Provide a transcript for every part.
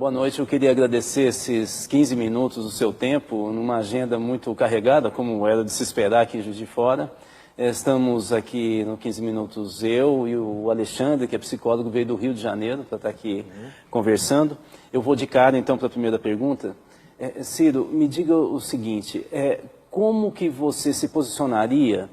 Boa noite, eu queria agradecer esses 15 minutos do seu tempo, numa agenda muito carregada, como era de se esperar aqui em Juiz de Fora. Estamos aqui no 15 minutos, eu e o Alexandre, que é psicólogo, veio do Rio de Janeiro para estar aqui conversando. Eu vou de cara, então, para a primeira pergunta. Ciro, me diga o seguinte, como que você se posicionaria,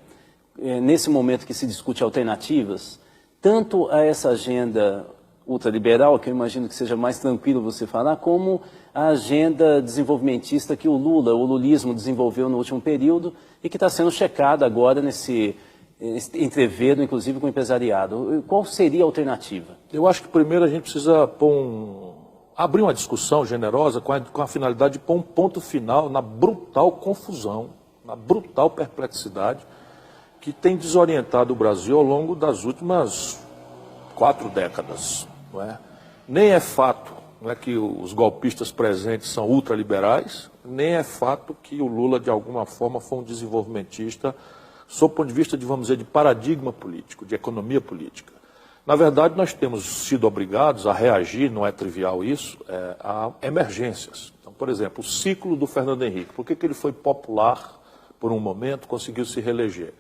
nesse momento que se discute alternativas, tanto a essa agenda ultraliberal, que eu imagino que seja mais tranquilo você falar, como a agenda desenvolvimentista que o lulismo desenvolveu no último período e que está sendo checada agora nesse entreveiro, inclusive com o empresariado. Qual seria a alternativa? Eu acho que primeiro a gente precisa abrir uma discussão generosa com a finalidade de pôr um ponto final na brutal confusão, na brutal perplexidade que tem desorientado o Brasil ao longo das últimas 4 décadas. Não é? Nem é fato, não é, que os golpistas presentes são ultraliberais, nem é fato que o Lula, de alguma forma, foi um desenvolvimentista, sob o ponto de vista, vamos dizer, de paradigma político, de economia política. Na verdade, nós temos sido obrigados a reagir, não é trivial isso, a emergências. Então, por exemplo, o ciclo do Fernando Henrique. Por que ele foi popular por um momento, conseguiu se reeleger?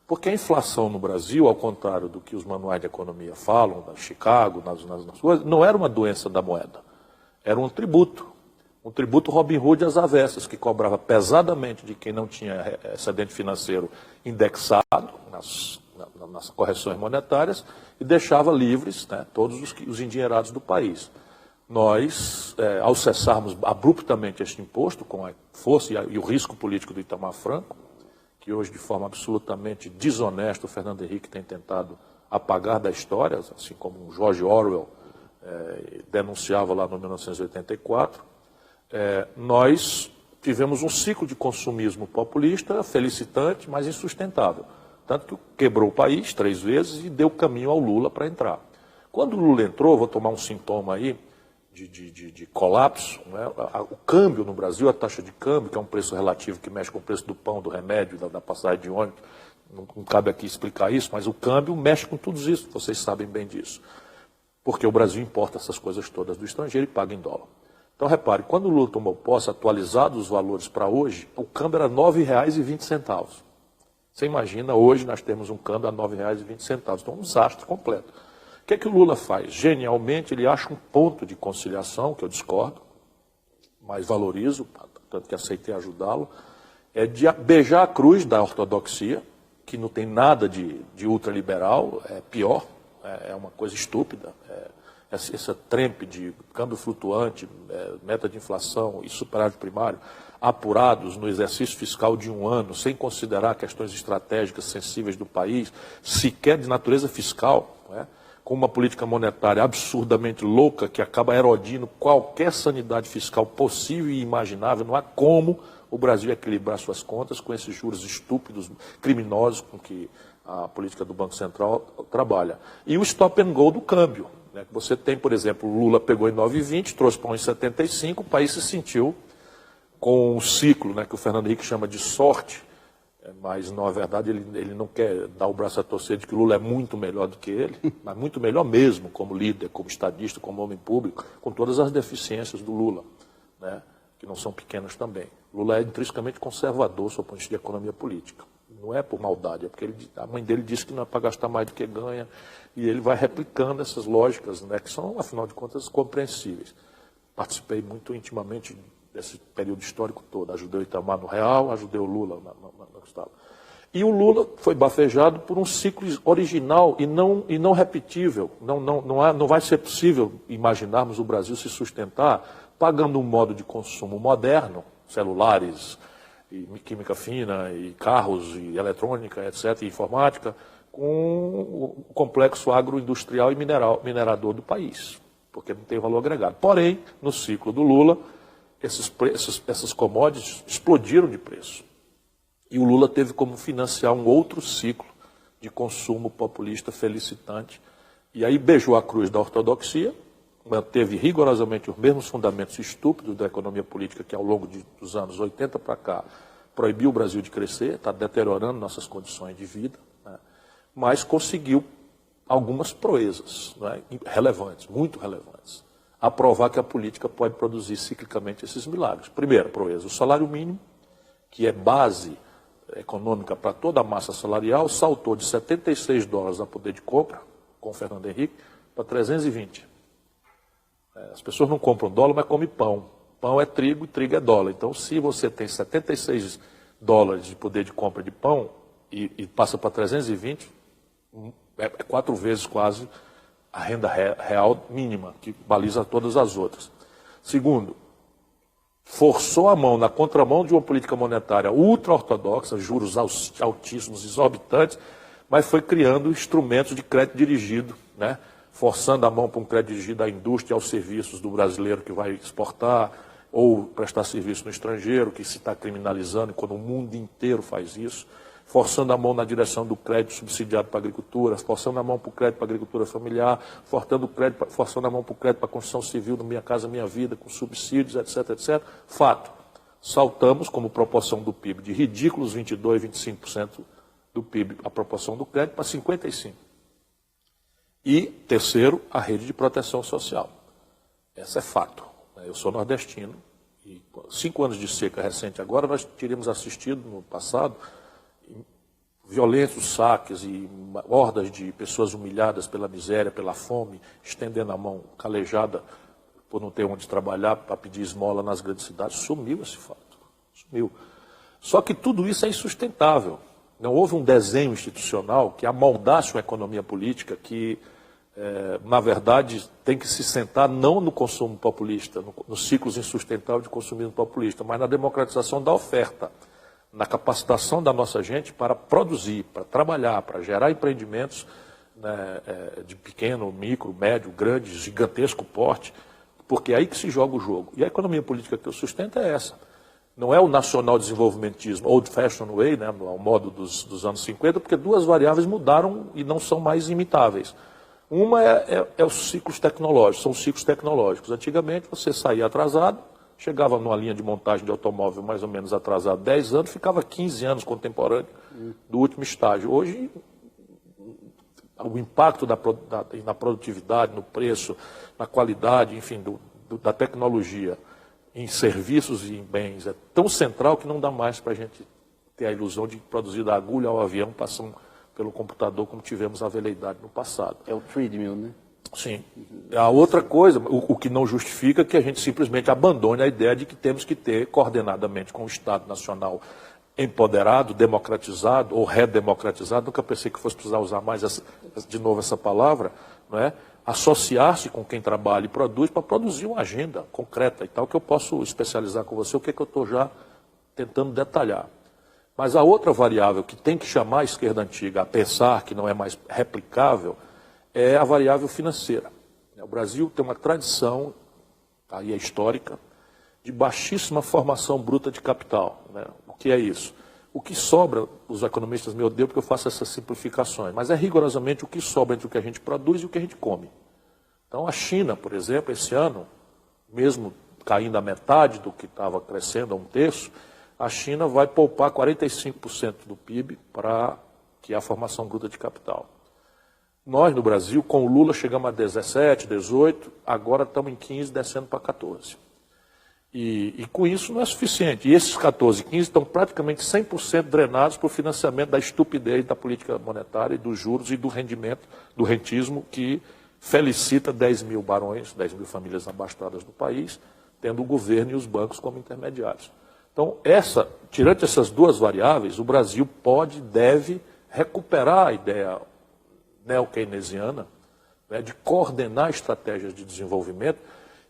Porque a inflação no Brasil, ao contrário do que os manuais de economia falam, da Chicago, nas coisas, não era uma doença da moeda, era um tributo Robin Hood às avessas, que cobrava pesadamente de quem não tinha excedente financeiro indexado nas correções monetárias e deixava livres, né, todos os endinheirados do país. Nós, ao cessarmos abruptamente este imposto, com a força e o risco político do Itamar Franco, que hoje, de forma absolutamente desonesta, o Fernando Henrique tem tentado apagar da história, assim como o George Orwell denunciava lá no 1984, nós tivemos um ciclo de consumismo populista, felicitante, mas insustentável. Tanto que quebrou o país 3 vezes e deu caminho ao Lula para entrar. Quando o Lula entrou, vou tomar um sintoma aí, de colapso, né? O câmbio no Brasil, a taxa de câmbio, que é um preço relativo que mexe com o preço do pão, do remédio, da passagem de ônibus, não cabe aqui explicar isso, mas o câmbio mexe com tudo isso, vocês sabem bem disso. Porque o Brasil importa essas coisas todas do estrangeiro e paga em dólar. Então repare, quando o Lula tomou posse, atualizados os valores para hoje, o câmbio era R$ 9,20. Você imagina, hoje nós temos um câmbio a R$ 9,20, então um desastre completo. O que é que o Lula faz? Genialmente, ele acha um ponto de conciliação, que eu discordo, mas valorizo, tanto que aceitei ajudá-lo, de beijar a cruz da ortodoxia, que não tem nada de ultraliberal, é pior, é uma coisa estúpida. Essa trempe de câmbio flutuante, meta de inflação e superávit primário, apurados no exercício fiscal de 1 ano, sem considerar questões estratégicas sensíveis do país, sequer de natureza fiscal, não é? Com uma política monetária absurdamente louca que acaba erodindo qualquer sanidade fiscal possível e imaginável. Não há como o Brasil equilibrar suas contas com esses juros estúpidos, criminosos com que a política do Banco Central trabalha. E o stop and go do câmbio. Né? Você tem, por exemplo, o Lula pegou em 9,20, trouxe para 1,75, o país se sentiu com um ciclo, né, que o Fernando Henrique chama de sorte, mas, na verdade, ele não quer dar o braço a torcer de que o Lula é muito melhor do que ele, mas muito melhor mesmo como líder, como estadista, como homem público, com todas as deficiências do Lula, né, que não são pequenas também. Lula é intrinsecamente conservador, sob o ponto de vista de economia política. Não é por maldade, é porque a mãe dele disse que não é para gastar mais do que ganha, e ele vai replicando essas lógicas, né, que são, afinal de contas, compreensíveis. Participei muito intimamente desse período histórico todo. Ajudei o Itamar no Real, ajudei o Lula no Estado. E o Lula foi bafejado por um ciclo original e não repetível. Não vai ser possível imaginarmos o Brasil se sustentar pagando um modo de consumo moderno, celulares, e química fina, e carros, e eletrônica, etc., e informática, com o complexo agroindustrial e minerador do país, porque não tem valor agregado. Porém, no ciclo do Lula, essas commodities explodiram de preço. E o Lula teve como financiar um outro ciclo de consumo populista felicitante. E aí beijou a cruz da ortodoxia, manteve rigorosamente os mesmos fundamentos estúpidos da economia política que ao longo dos anos 80 para cá proibiu o Brasil de crescer, está deteriorando nossas condições de vida, né? Mas conseguiu algumas proezas, né, relevantes, muito relevantes. a provar que a política pode produzir ciclicamente esses milagres. Primeiro, proeza, o salário mínimo, que é base econômica para toda a massa salarial, saltou de $76 a poder de compra, com o Fernando Henrique, para 320. As pessoas não compram dólar, mas comem pão. Pão é trigo e trigo é dólar. Então, se você tem $76 de poder de compra de pão e passa para 320, é 4 vezes quase a renda real mínima, que baliza todas as outras. Segundo, forçou a mão na contramão de uma política monetária ultra-ortodoxa, juros altíssimos, exorbitantes, mas foi criando instrumentos de crédito dirigido, né? Forçando a mão para um crédito dirigido à indústria e aos serviços do brasileiro que vai exportar ou prestar serviço no estrangeiro, que se está criminalizando quando o mundo inteiro faz isso, forçando a mão na direção do crédito subsidiado para a agricultura, forçando a mão para o crédito para a agricultura familiar, forçando a mão para o crédito para a construção civil do Minha Casa Minha Vida, com subsídios, etc, etc. Fato, saltamos como proporção do PIB de ridículos 22%, 25% do PIB, a proporção do crédito, para 55%. E, terceiro, a rede de proteção social. Esse é fato. Eu sou nordestino e 5 anos de seca recente agora, nós teríamos assistido no passado violentos saques e hordas de pessoas humilhadas pela miséria, pela fome, estendendo a mão calejada por não ter onde trabalhar para pedir esmola nas grandes cidades. Sumiu esse fato. Sumiu. Só que tudo isso é insustentável. Não houve um desenho institucional que amoldasse uma economia política que, na verdade, tem que se sentar não no consumo populista, nos ciclos insustentáveis de consumismo populista, mas na democratização da oferta, na capacitação da nossa gente para produzir, para trabalhar, para gerar empreendimentos, né, de pequeno, micro, médio, grande, gigantesco porte, porque é aí que se joga o jogo. E a economia política que eu sustento é essa. Não é o nacional desenvolvimentismo, old-fashioned way, né, ao modo dos anos 50, porque 2 variáveis mudaram e não são mais imitáveis. Uma é os ciclos tecnológicos, são os ciclos tecnológicos. Antigamente você saía atrasado, chegava numa linha de montagem de automóvel mais ou menos atrasado 10 anos, ficava 15 anos contemporâneo do último estágio. Hoje, o impacto na produtividade, no preço, na qualidade, enfim, da tecnologia em serviços e em bens é tão central que não dá mais para a gente ter a ilusão de produzir da agulha ao avião passando pelo computador como tivemos a veleidade no passado. É o treadmill, né? Sim. A outra coisa, o que não justifica que a gente simplesmente abandone a ideia de que temos que ter coordenadamente com o Estado Nacional empoderado, democratizado ou redemocratizado, nunca pensei que fosse precisar usar mais de novo essa palavra, não é? Associar-se com quem trabalha e produz para produzir uma agenda concreta e tal, que eu posso especializar com você, o que é que eu estou já tentando detalhar. Mas a outra variável que tem que chamar a esquerda antiga a pensar que não é mais replicável é a variável financeira. O Brasil tem uma tradição, aí é histórica, de baixíssima formação bruta de capital, né? O que é isso? O que sobra, os economistas me odeiam porque eu faço essas simplificações, mas é rigorosamente o que sobra entre o que a gente produz e o que a gente come. Então a China, por exemplo, esse ano, mesmo caindo a metade do que estava crescendo, a 1/3, a China vai poupar 45% do PIB para que é a formação bruta de capital. Nós, no Brasil, com o Lula, chegamos a 17, 18, agora estamos em 15, descendo para 14. E com isso não é suficiente. E esses 14, 15 estão praticamente 100% drenados por financiamento da estupidez da política monetária e dos juros e do rendimento, do rentismo, que felicita 10 mil barões, 10 mil famílias abastadas do país, tendo o governo e os bancos como intermediários. Então, tirando essas 2 variáveis, o Brasil pode e deve recuperar a ideia neo-keynesiana, né, de coordenar estratégias de desenvolvimento.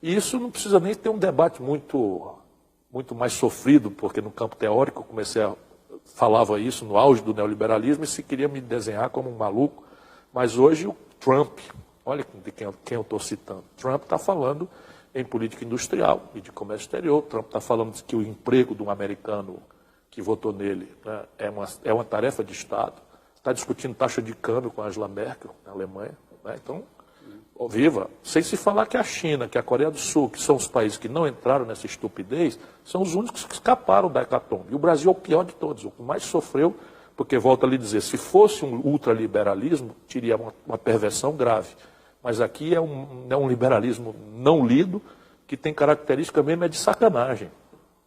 E isso não precisa nem ter um debate muito mais sofrido, porque no campo teórico eu falava isso no auge do neoliberalismo e se queria me desenhar como um maluco. Mas hoje o Trump, olha de quem eu estou citando, Trump está falando em política industrial e de comércio exterior. Trump está falando que o emprego de um americano que votou nele, né, é uma tarefa de Estado. Está discutindo taxa de câmbio com a Angela Merkel, na Alemanha. Né? Então, viva, sem se falar que a China, que a Coreia do Sul, que são os países que não entraram nessa estupidez, são os únicos que escaparam da hecatombe. E o Brasil é o pior de todos, o que mais sofreu, porque, volto a lhe dizer, se fosse um ultraliberalismo, teria uma perversão grave. Mas aqui é um liberalismo não lido, que tem característica mesmo de sacanagem.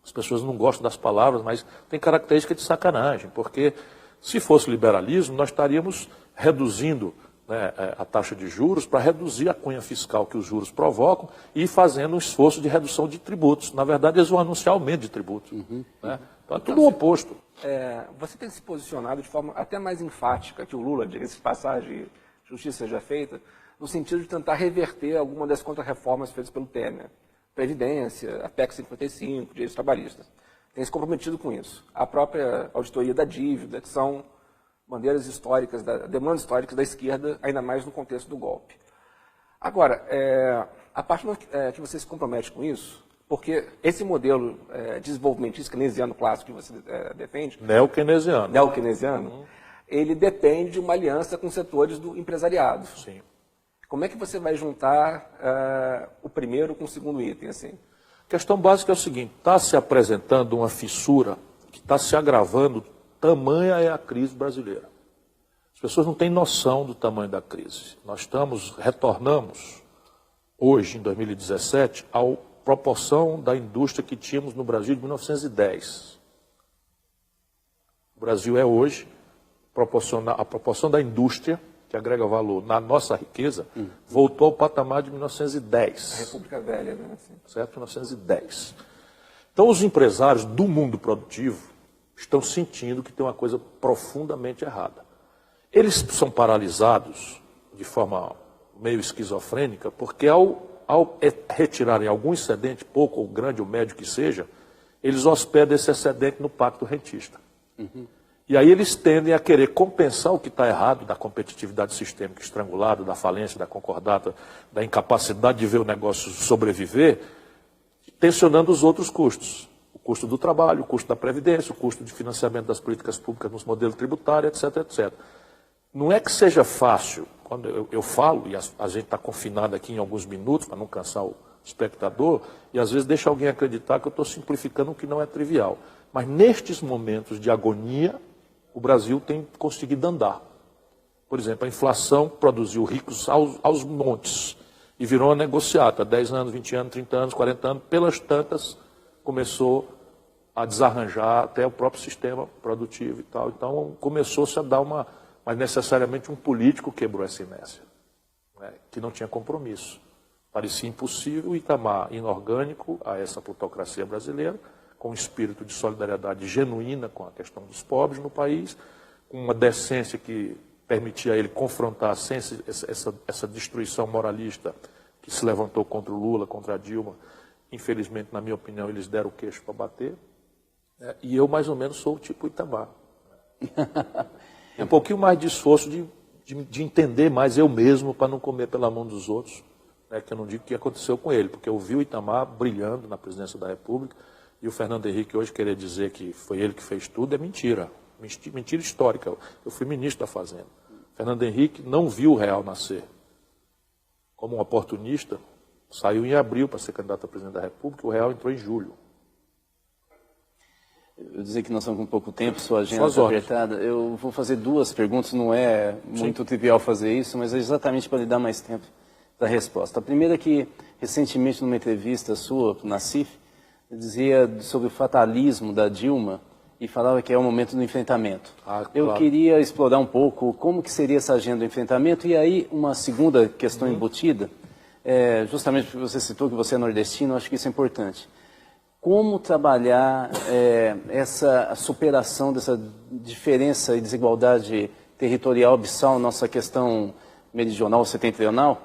As pessoas não gostam das palavras, mas tem característica de sacanagem, porque se fosse liberalismo, nós estaríamos reduzindo, né, a taxa de juros para reduzir a cunha fiscal que os juros provocam e fazendo um esforço de redução de tributos. Na verdade, eles vão anunciar aumento de tributos. Né? Então é tudo o oposto. Você tem se posicionado de forma até mais enfática que o Lula, diga-se de passagem, justiça seja feita, no sentido de tentar reverter alguma das contra-reformas feitas pelo Temer. Previdência, a PEC 55, direitos trabalhistas. Tem se comprometido com isso. A própria auditoria da dívida, que são bandeiras históricas, demandas históricas da esquerda, ainda mais no contexto do golpe. Agora, a partir que você se compromete com isso, porque esse modelo desenvolvimentista keynesiano clássico que você defende, Neo-keynesiano, ele depende de uma aliança com setores do empresariado. Sim. Como é que você vai juntar o primeiro com o segundo item? Assim? A questão básica é o seguinte, está se apresentando uma fissura que está se agravando, tamanha é a crise brasileira. As pessoas não têm noção do tamanho da crise. Nós retornamos hoje, em 2017, à proporção da indústria que tínhamos no Brasil de 1910. O Brasil é hoje, a proporção da indústria que agrega valor na nossa riqueza, voltou ao patamar de 1910. A República Velha, né? Assim. Certo? 1910. Então, os empresários do mundo produtivo estão sentindo que tem uma coisa profundamente errada. Eles são paralisados de forma meio esquizofrênica, porque ao retirarem algum excedente, pouco ou grande ou médio que seja, eles hospedam esse excedente no pacto rentista. E aí eles tendem a querer compensar o que está errado da competitividade sistêmica estrangulada, da falência, da concordata, da incapacidade de ver o negócio sobreviver, tensionando os outros custos. O custo do trabalho, o custo da previdência, o custo de financiamento das políticas públicas nos modelos tributários, etc, etc. Não é que seja fácil, quando eu falo, e a gente está confinado aqui em alguns minutos, para não cansar o espectador, e às vezes deixa alguém acreditar que eu estou simplificando o que não é trivial. Mas nestes momentos de agonia, o Brasil tem conseguido andar. Por exemplo, a inflação produziu ricos aos montes e virou uma negociata. 10 anos, 20 anos, 30 anos, 40 anos, pelas tantas, começou a desarranjar até o próprio sistema produtivo e tal. Então, começou-se a dar mas necessariamente um político quebrou essa inércia, né, que não tinha compromisso. Parecia impossível o Itamar, inorgânico a essa plutocracia brasileira, com um espírito de solidariedade genuína com a questão dos pobres no país, com uma decência que permitia a ele confrontar sem essa destruição moralista que se levantou contra o Lula, contra a Dilma. Infelizmente, na minha opinião, eles deram o queixo para bater. E eu, mais ou menos, sou o tipo Itamar. Um pouquinho mais de esforço de entender mais eu mesmo para não comer pela mão dos outros, né, que eu não digo o que aconteceu com ele, porque eu vi o Itamar brilhando na presidência da República. E o Fernando Henrique hoje querer dizer que foi ele que fez tudo é mentira. Mentira histórica. Eu fui ministro da Fazenda. Fernando Henrique não viu o real nascer. Como um oportunista, saiu em abril para ser candidato a presidente da República, o real entrou em julho. Eu dizer que nós estamos com pouco tempo, sua agenda está apertada. Eu vou fazer duas perguntas, não é muito trivial fazer isso, mas é exatamente para lhe dar mais tempo da resposta. A primeira é que, recentemente, numa entrevista sua, na CIF, dizia sobre o fatalismo da Dilma e falava que é o momento do enfrentamento. Claro. Eu queria explorar um pouco como que seria essa agenda do enfrentamento e aí uma segunda questão embutida, justamente porque você citou que você é nordestino, acho que isso é importante. Como trabalhar essa superação dessa diferença e desigualdade territorial abissal, nossa questão meridional, setentrional,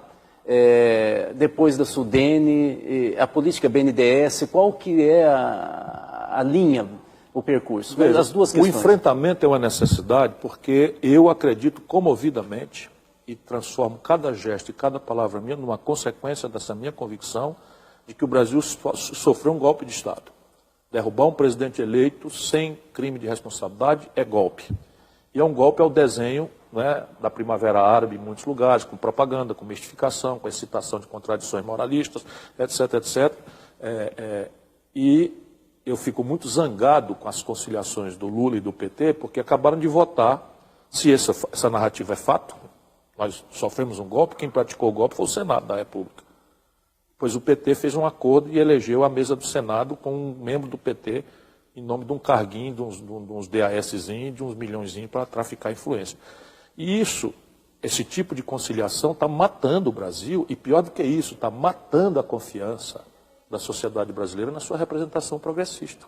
depois da Sudene, a política BNDES, qual que é a linha, o percurso? Veja, as duas questões. O enfrentamento é uma necessidade porque eu acredito comovidamente e transformo cada gesto e cada palavra minha numa consequência dessa minha convicção de que o Brasil sofreu um golpe de Estado. Derrubar um presidente eleito sem crime de responsabilidade é golpe. E é um golpe ao desenho, né, da Primavera Árabe em muitos lugares, com propaganda, com mistificação, com excitação de contradições moralistas, etc, etc. E eu fico muito zangado com as conciliações do Lula e do PT, porque acabaram de votar, se essa narrativa é fato, Nós sofremos um golpe, quem praticou o golpe foi o Senado da República. Pois o PT fez um acordo e elegeu a mesa do Senado com um membro do PT em nome de um carguinho, de uns DASzinhos, de uns milhõezinhos para traficar influência. E isso, esse tipo de conciliação está matando o Brasil e, pior do que isso, está matando a confiança da sociedade brasileira na sua representação progressista.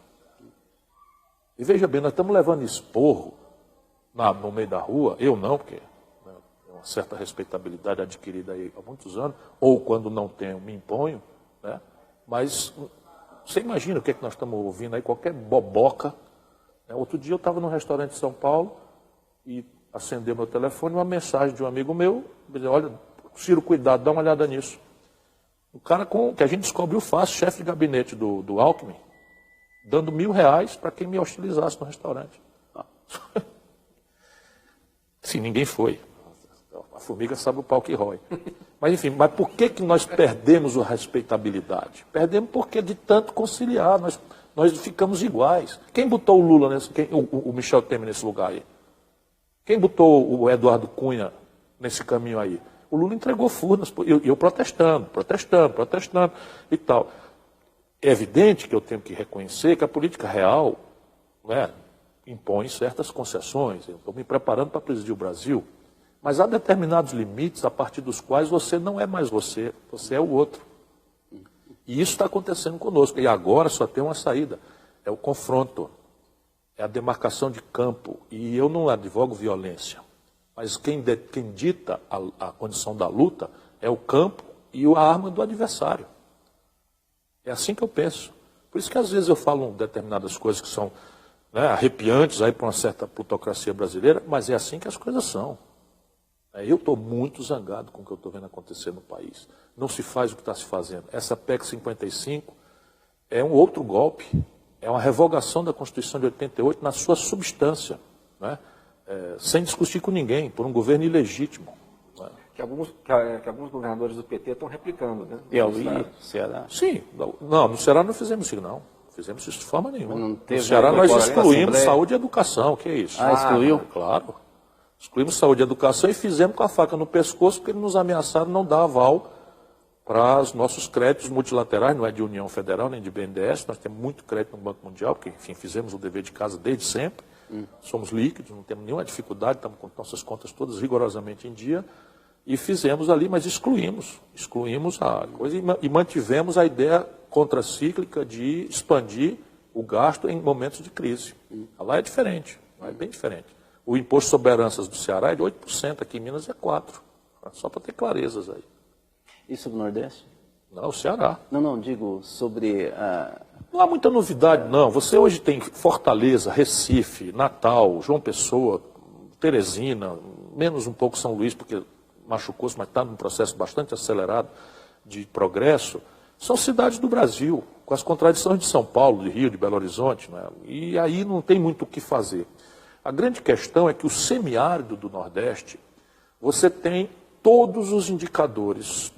E veja bem, nós estamos levando esporro no meio da rua, eu não, porque uma certa respeitabilidade adquirida aí há muitos anos, ou quando não tenho, me imponho, né? Mas você imagina o que é que nós estamos ouvindo aí, qualquer boboca. Né? Outro dia eu estava num restaurante em São Paulo e acendeu meu telefone, uma mensagem de um amigo meu, dizendo, olha, Ciro, cuidado, dá uma olhada nisso. Um cara que a gente descobriu fácil, chefe de gabinete do Alckmin, dando R$1.000 para quem me hostilizasse no restaurante. Sim, ninguém foi. A formiga sabe o pau que rói. Mas enfim, mas por que nós perdemos a respeitabilidade? Perdemos porque de tanto conciliar, nós ficamos iguais. Quem botou o Lula, o Michel Temer nesse lugar aí? Quem botou o Eduardo Cunha nesse caminho aí? O Lula entregou furnas, eu protestando e tal. É evidente que eu tenho que reconhecer que a política real, né, impõe certas concessões. Eu estou me preparando para presidir o Brasil. Mas há determinados limites a partir dos quais você não é mais você, você é o outro. E isso está acontecendo conosco. E agora só tem uma saída, é o confronto, é a demarcação de campo. E eu não advogo violência, mas quem dita a condição da luta é o campo e a arma do adversário. É assim que eu penso. Por isso que às vezes eu falo determinadas coisas que são, né, arrepiantes aí para uma certa plutocracia brasileira, mas é assim que as coisas são. Eu estou muito zangado com o que eu estou vendo acontecer no país. Não se faz o que está se fazendo. Essa PEC 55 é um outro golpe, é uma revogação da Constituição de 88 na sua substância, né? Sem discutir com ninguém, por um governo ilegítimo. Né? Que alguns governadores do PT estão replicando, né? Piauí, Ceará. Sim, não, no Ceará não fizemos isso, não. Fizemos isso de forma nenhuma. Não No teve Ceará nós excluímos Assembleia. saúde e educação, que é isso? Excluiu? Claro. Excluímos saúde e educação e fizemos com a faca no pescoço, porque eles nos ameaçaram não dar aval para os nossos créditos multilaterais, não é de União Federal nem de BNDES, nós temos muito crédito no Banco Mundial, porque, enfim, fizemos o dever de casa desde sempre, somos líquidos, não temos nenhuma dificuldade, estamos com nossas contas todas rigorosamente em dia, e fizemos ali, mas excluímos a coisa e mantivemos a ideia contracíclica de expandir o gasto em momentos de crise. Lá é diferente, lá é bem diferente. O imposto sobre heranças do Ceará é de 8%, aqui em Minas é 4%. Só para ter clarezas aí. E sobre o Nordeste? Não, o Ceará. Não, digo sobre a... Não há muita novidade, não. Você hoje tem Fortaleza, Recife, Natal, João Pessoa, Teresina, menos um pouco São Luís, porque machucou-se, mas está num processo bastante acelerado de progresso. São cidades do Brasil, com as contradições de São Paulo, de Rio, de Belo Horizonte, né? E aí não tem muito o que fazer. A grande questão é que o semiárido do Nordeste, você tem todos os indicadores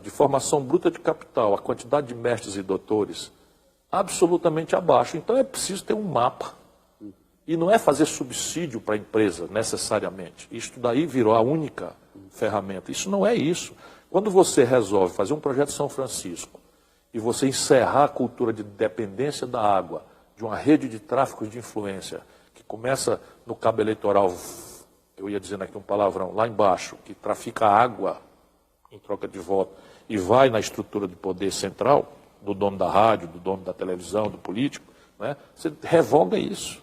de formação bruta de capital, a quantidade de mestres e doutores, absolutamente abaixo. Então é preciso ter um mapa. E não é fazer subsídio para a empresa, necessariamente. Isto daí virou a única ferramenta. Isso não é isso. Quando você resolve fazer um projeto São Francisco e você encerrar a cultura de dependência da água, de uma rede de tráfico de influência, que começa no cabo eleitoral, eu ia dizendo aqui um palavrão, lá embaixo, que trafica água em troca de voto, e vai na estrutura de poder central, do dono da rádio, do dono da televisão, do político, né? Você revoga isso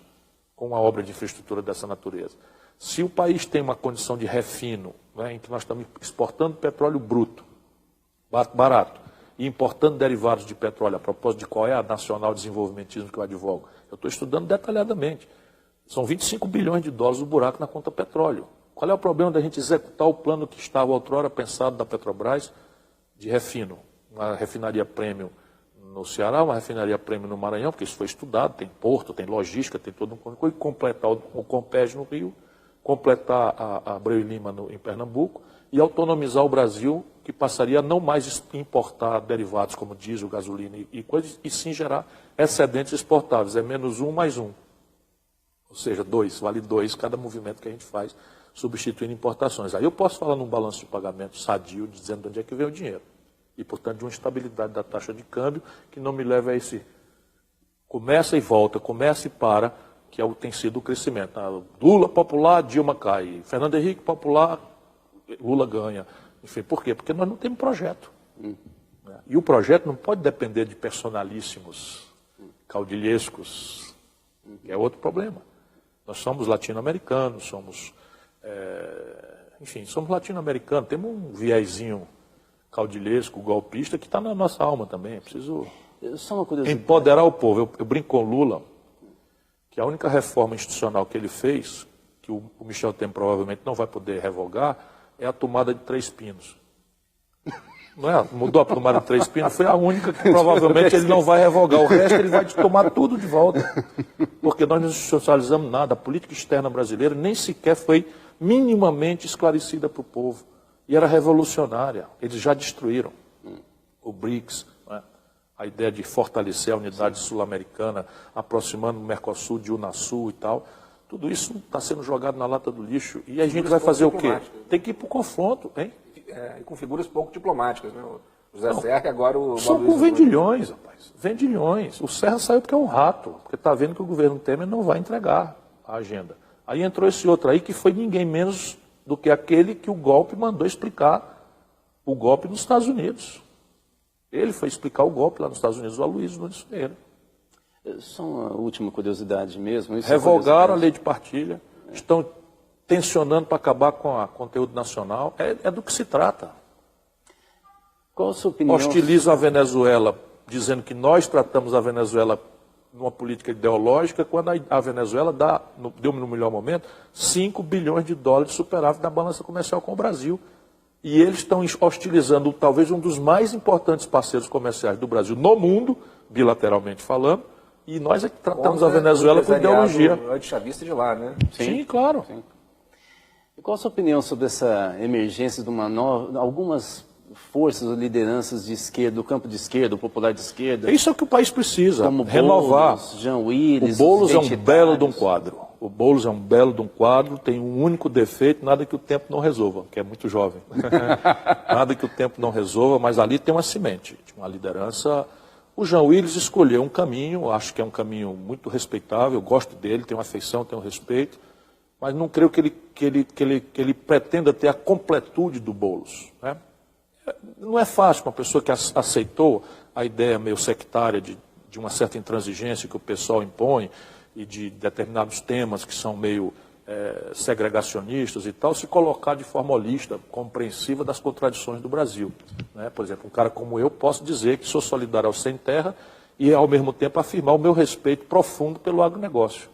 com uma obra de infraestrutura dessa natureza. Se o país tem uma condição de refino, né, em que nós estamos exportando petróleo bruto, barato, e importando derivados de petróleo, a propósito de qual é a nacional desenvolvimentismo que eu advogo, eu estou estudando detalhadamente. São 25 bilhões de dólares o buraco na conta petróleo. Qual é o problema da gente executar o plano que estava outrora pensado da Petrobras de refino? Uma refinaria premium no Ceará, uma refinaria premium no Maranhão, porque isso foi estudado, tem porto, tem logística, tem todo um coisa, e completar o Compeg no Rio, completar a Abreu e Lima em Pernambuco e autonomizar o Brasil, que passaria a não mais importar derivados como diesel, gasolina e coisas, e sim gerar excedentes exportáveis. É -1 mais 1. Ou seja, 2, vale 2 cada movimento que a gente faz substituindo importações. Aí eu posso falar num balanço de pagamento sadio, dizendo de onde é que vem o dinheiro. E, portanto, de uma estabilidade da taxa de câmbio que não me leva a esse começa e volta, começa e para, que tem sido o crescimento. Lula popular, Dilma cai. Fernando Henrique popular, Lula ganha. Enfim, por quê? Porque nós não temos projeto. E o projeto não pode depender de personalíssimos, caudilhescos, que é outro problema. Nós somos latino-americanos, somos latino-americanos, temos um viezinho caudilhesco, golpista, que está na nossa alma também. É preciso empoderar o povo. Eu brinco com o Lula, que a única reforma institucional que ele fez, que o Michel Temer provavelmente não vai poder revogar, é a tomada de 3 pinos. Não é? Mudou a tomada de 3 pinos, foi a única que provavelmente ele não vai revogar. O resto ele vai tomar tudo de volta. Porque nós não institucionalizamos nada. A política externa brasileira nem sequer foi minimamente esclarecida para o povo. E era revolucionária. Eles já destruíram o BRICS, a ideia de fortalecer a unidade sul-americana, aproximando o Mercosul de Unasul e tal. Tudo isso está sendo jogado na lata do lixo. E a gente vai fazer o quê? Tem que ir para o confronto, hein? E com figuras pouco diplomáticas, né? O José Serra, agora o... São com vendilhões, rapaz. Vendilhões. O Serra saiu porque é um rato, porque está vendo que o governo Temer não vai entregar a agenda. Aí entrou esse outro aí, que foi ninguém menos do que aquele que o golpe mandou explicar o golpe nos Estados Unidos. Ele foi explicar o golpe lá nos Estados Unidos, o Aloysio Nunes Ferreira. Só uma última curiosidade mesmo. Revogaram a lei de partilha, estão tensionando para acabar com o conteúdo nacional. É do que se trata. Qual a sua opinião? Hostilizam a Venezuela, dizendo que nós tratamos a Venezuela numa política ideológica, quando a Venezuela deu no melhor momento 5 bilhões de dólares de superávit na balança comercial com o Brasil. E eles estão hostilizando talvez um dos mais importantes parceiros comerciais do Brasil no mundo, bilateralmente falando, e nós é que tratamos a Venezuela com ideologia. Antichavista de lá, né? Sim, claro. Sim. E qual a sua opinião sobre essa emergência de algumas forças ou lideranças de esquerda, do campo de esquerda, o popular de esquerda? Isso é o que o país precisa, como renovar. Boulos, Jean Willis, o Boulos é um belo de um quadro. O Boulos é um belo de um quadro, tem um único defeito, nada que o tempo não resolva, que é muito jovem. Nada que o tempo não resolva, mas ali tem uma semente, uma liderança. O Jean Willis escolheu um caminho, acho que é um caminho muito respeitável, eu gosto dele, tenho afeição, tenho respeito, mas não creio que ele pretenda ter a completude do Boulos, né? Não é fácil uma pessoa que aceitou a ideia meio sectária de uma certa intransigência que o pessoal impõe e de determinados temas que são meio segregacionistas e tal, se colocar de forma holista, compreensiva das contradições do Brasil, né? Por exemplo, um cara como eu posso dizer que sou solidário ao sem terra e, ao mesmo tempo, afirmar o meu respeito profundo pelo agronegócio.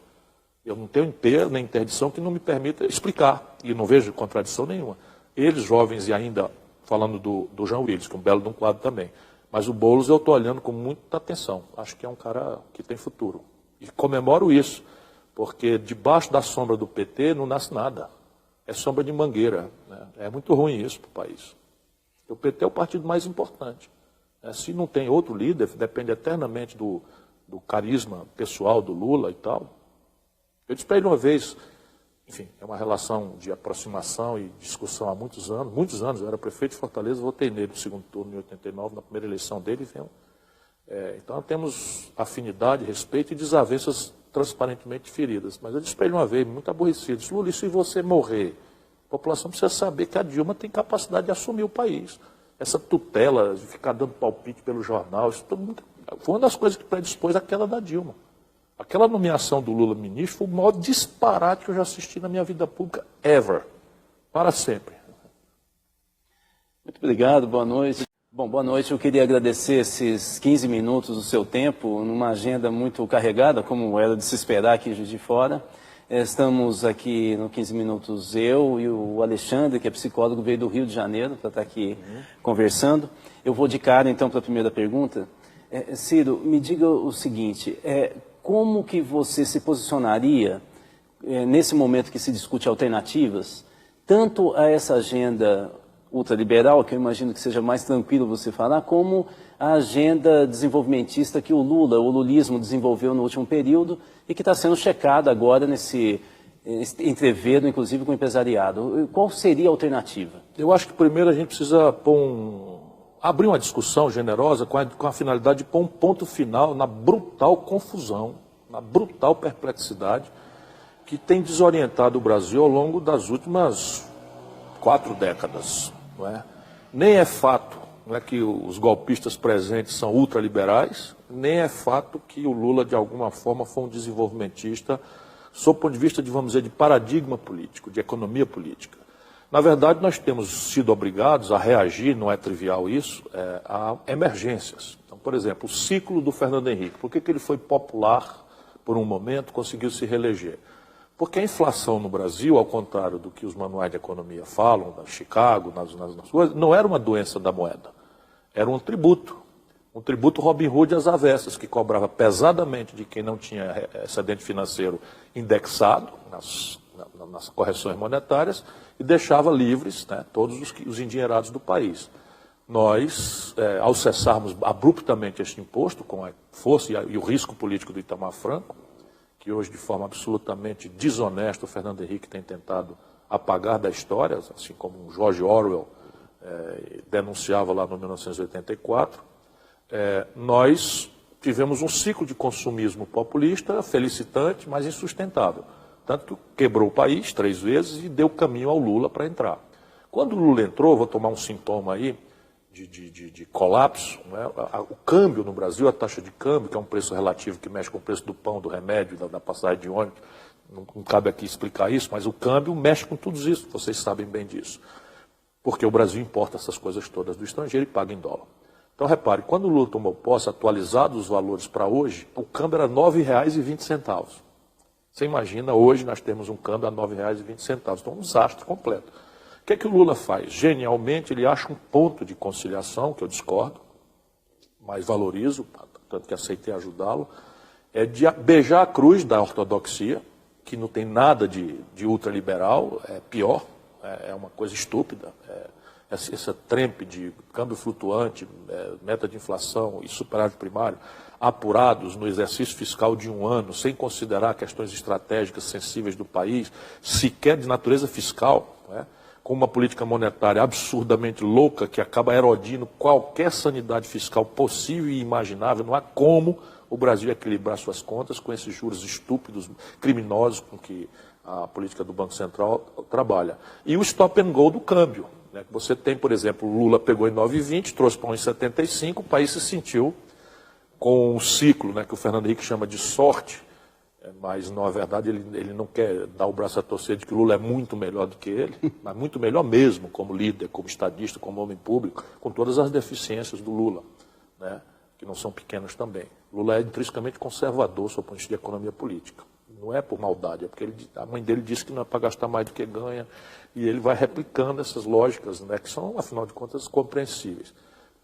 Eu não tenho empenho nem interdição que não me permita explicar, e não vejo contradição nenhuma. Eles, jovens, e ainda falando do Jean Willis, que é um belo de um quadro também, mas o Boulos eu estou olhando com muita atenção. Acho que é um cara que tem futuro. E comemoro isso, porque debaixo da sombra do PT não nasce nada. É sombra de mangueira, né? É muito ruim isso para o país. O PT é o partido mais importante. Se não tem outro líder, depende eternamente do carisma pessoal do Lula e tal. Eu disse para ele uma vez, enfim, é uma relação de aproximação e discussão há muitos anos, eu era prefeito de Fortaleza, votei nele no segundo turno em 89, na primeira eleição dele. Então temos afinidade, respeito e desavenças transparentemente feridas. Mas eu disse para ele uma vez, muito aborrecido, disse, Lula, e se você morrer? A população precisa saber que a Dilma tem capacidade de assumir o país. Essa tutela, de ficar dando palpite pelo jornal, isso foi uma das coisas que predispôs a queda da Dilma. Aquela nomeação do Lula ministro foi o maior disparate que eu já assisti na minha vida pública ever. Para sempre. Muito obrigado, boa noite. Bom, boa noite. Eu queria agradecer esses 15 minutos do seu tempo, numa agenda muito carregada, como era de se esperar aqui em Juiz de Fora. Estamos aqui no 15 Minutos, eu e o Alexandre, que é psicólogo, veio do Rio de Janeiro para estar aqui conversando. Eu vou de cara, então, para a primeira pergunta. Ciro, me diga o seguinte, como que você se posicionaria nesse momento que se discute alternativas, tanto a essa agenda ultraliberal, que eu imagino que seja mais tranquilo você falar, como a agenda desenvolvimentista que o lulismo desenvolveu no último período e que está sendo checada agora nesse entrevendo, inclusive, com o empresariado. Qual seria a alternativa? Eu acho que primeiro a gente precisa abrir uma discussão generosa com a finalidade de pôr um ponto final na brutal confusão, na brutal perplexidade que tem desorientado o Brasil ao longo das últimas 4 décadas. Não é? Nem é fato, não é, que os golpistas presentes são ultraliberais, nem é fato que o Lula, de alguma forma, foi um desenvolvimentista, sob o ponto de vista de, vamos dizer, de paradigma político, de economia política. Na verdade, nós temos sido obrigados a reagir, não é trivial isso, a emergências. Então, por exemplo, o ciclo do Fernando Henrique. Por que ele foi popular por um momento, conseguiu se reeleger? Porque a inflação no Brasil, ao contrário do que os manuais de economia falam, da Chicago, nas coisas, não era uma doença da moeda. Era um tributo Robin Hood às avessas, que cobrava pesadamente de quem não tinha excedente financeiro indexado nas correções monetárias e deixava livres, né, todos os endinheirados do país. Nós, ao cessarmos abruptamente este imposto, com a força e o risco político do Itamar Franco, que hoje, de forma absolutamente desonesta, o Fernando Henrique tem tentado apagar da história, assim como o George Orwell denunciava lá no 1984, nós tivemos um ciclo de consumismo populista, felicitante, mas insustentável. Tanto que quebrou o país 3 vezes e deu caminho ao Lula para entrar. Quando o Lula entrou, vou tomar um sintoma aí de colapso, né? O câmbio no Brasil, a taxa de câmbio, que é um preço relativo que mexe com o preço do pão, do remédio, da passagem de ônibus, não cabe aqui explicar isso, mas o câmbio mexe com tudo isso, vocês sabem bem disso. Porque o Brasil importa essas coisas todas do estrangeiro e paga em dólar. Então, repare, quando o Lula tomou posse, atualizados os valores para hoje, o câmbio era R$ 9,20. Você imagina, hoje nós temos um câmbio a R$ 9,20. Então, um desastre completo. O que é que o Lula faz? Genialmente, ele acha um ponto de conciliação, que eu discordo, mas valorizo, tanto que aceitei ajudá-lo, é de beijar a cruz da ortodoxia, que não tem nada de ultraliberal, é pior, é uma coisa estúpida, essa trempe de câmbio flutuante, meta de inflação e superávit primário, apurados no exercício fiscal de 1 ano, sem considerar questões estratégicas sensíveis do país, sequer de natureza fiscal, né, com uma política monetária absurdamente louca que acaba erodindo qualquer sanidade fiscal possível e imaginável. Não há como o Brasil equilibrar suas contas com esses juros estúpidos, criminosos com que a política do Banco Central trabalha. E o stop and go do câmbio. Você tem, por exemplo, o Lula pegou em 9,20, trouxe para 1,75, o país se sentiu com um ciclo, né, que o Fernando Henrique chama de sorte, mas na verdade ele não quer dar o braço a torcer de que o Lula é muito melhor do que ele, mas muito melhor mesmo como líder, como estadista, como homem público, com todas as deficiências do Lula, né, que não são pequenas também. Lula é intrinsecamente conservador, sob o ponto de vista de economia política. Não é por maldade, é porque a mãe dele disse que não é para gastar mais do que ganha, e ele vai replicando essas lógicas, né, que são, afinal de contas, compreensíveis.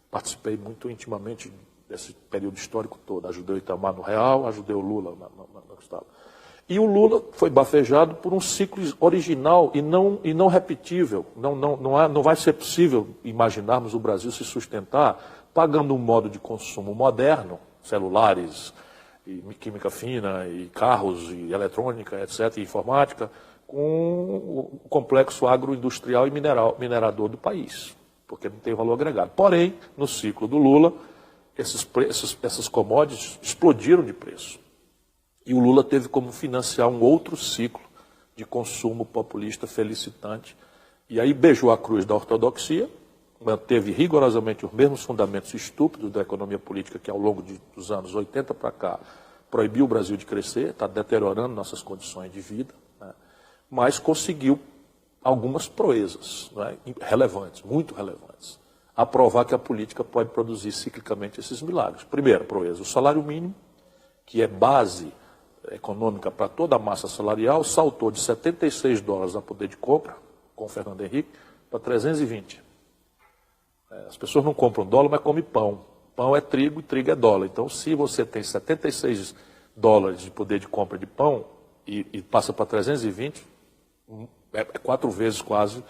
Participei muito intimamente desse período histórico todo. Ajudei o Itamar no Real, ajudei o Lula no Estado. E o Lula foi bafejado por um ciclo original e não repetível. Não vai ser possível imaginarmos o Brasil se sustentar pagando um modo de consumo moderno, celulares, e química fina, e carros, e eletrônica, etc., e informática, com o complexo agroindustrial e minerador do país, porque não tem valor agregado. Porém, no ciclo do Lula, essas commodities explodiram de preço. E o Lula teve como financiar um outro ciclo de consumo populista felicitante. E aí beijou a cruz da ortodoxia, manteve rigorosamente os mesmos fundamentos estúpidos da economia política que ao longo dos anos 80 para cá proibiu o Brasil de crescer, está deteriorando nossas condições de vida, né? Mas conseguiu algumas proezas, né, relevantes, muito relevantes, a provar que a política pode produzir ciclicamente esses milagres. Primeira proeza, o salário mínimo, que é base econômica para toda a massa salarial, saltou de $76 a poder de compra, com o Fernando Henrique, para 320. As pessoas não compram dólar, mas comem pão. Pão é trigo e trigo é dólar. Então, se você tem $76 de poder de compra de pão e passa para 320, é 4 vezes quase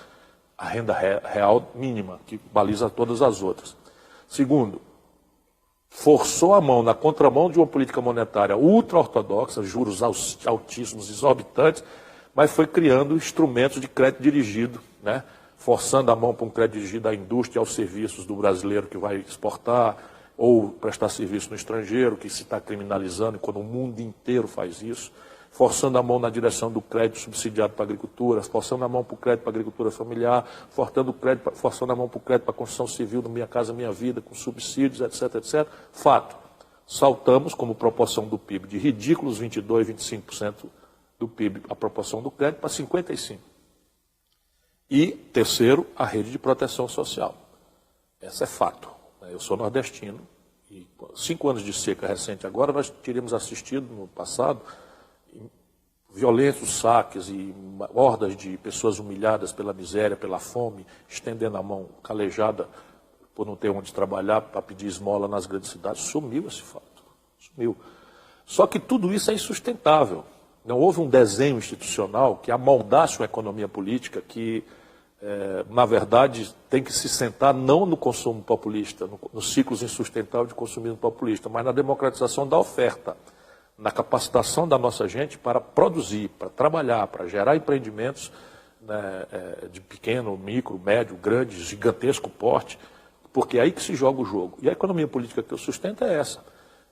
a renda real mínima, que baliza todas as outras. Segundo, forçou a mão na contramão de uma política monetária ultra-ortodoxa, juros altíssimos, exorbitantes, mas foi criando instrumentos de crédito dirigido, né? Forçando a mão para um crédito dirigido à indústria e aos serviços do brasileiro que vai exportar ou prestar serviço no estrangeiro, que se está criminalizando, quando o mundo inteiro faz isso, forçando a mão na direção do crédito subsidiado para a agricultura, forçando a mão para o crédito para a agricultura familiar, forçando a mão para o crédito para a construção civil do Minha Casa Minha Vida, com subsídios, etc, etc. Fato, saltamos como proporção do PIB de ridículos 22%, 25% do PIB, a proporção do crédito, para 55%. E, terceiro, a rede de proteção social. Esse é fato. Eu sou nordestino e 5 anos de seca recente agora, nós teríamos assistido no passado violentos saques e hordas de pessoas humilhadas pela miséria, pela fome, estendendo a mão calejada por não ter onde trabalhar para pedir esmola nas grandes cidades. Sumiu esse fato. Sumiu. Só que tudo isso é insustentável. Não houve um desenho institucional que amoldasse uma economia política que, na verdade, tem que se sentar não no consumo populista, nos ciclos insustentáveis de consumismo populista, mas na democratização da oferta, na capacitação da nossa gente para produzir, para trabalhar, para gerar empreendimentos, né, de pequeno, micro, médio, grande, gigantesco porte, porque é aí que se joga o jogo. E a economia política que eu sustento é essa.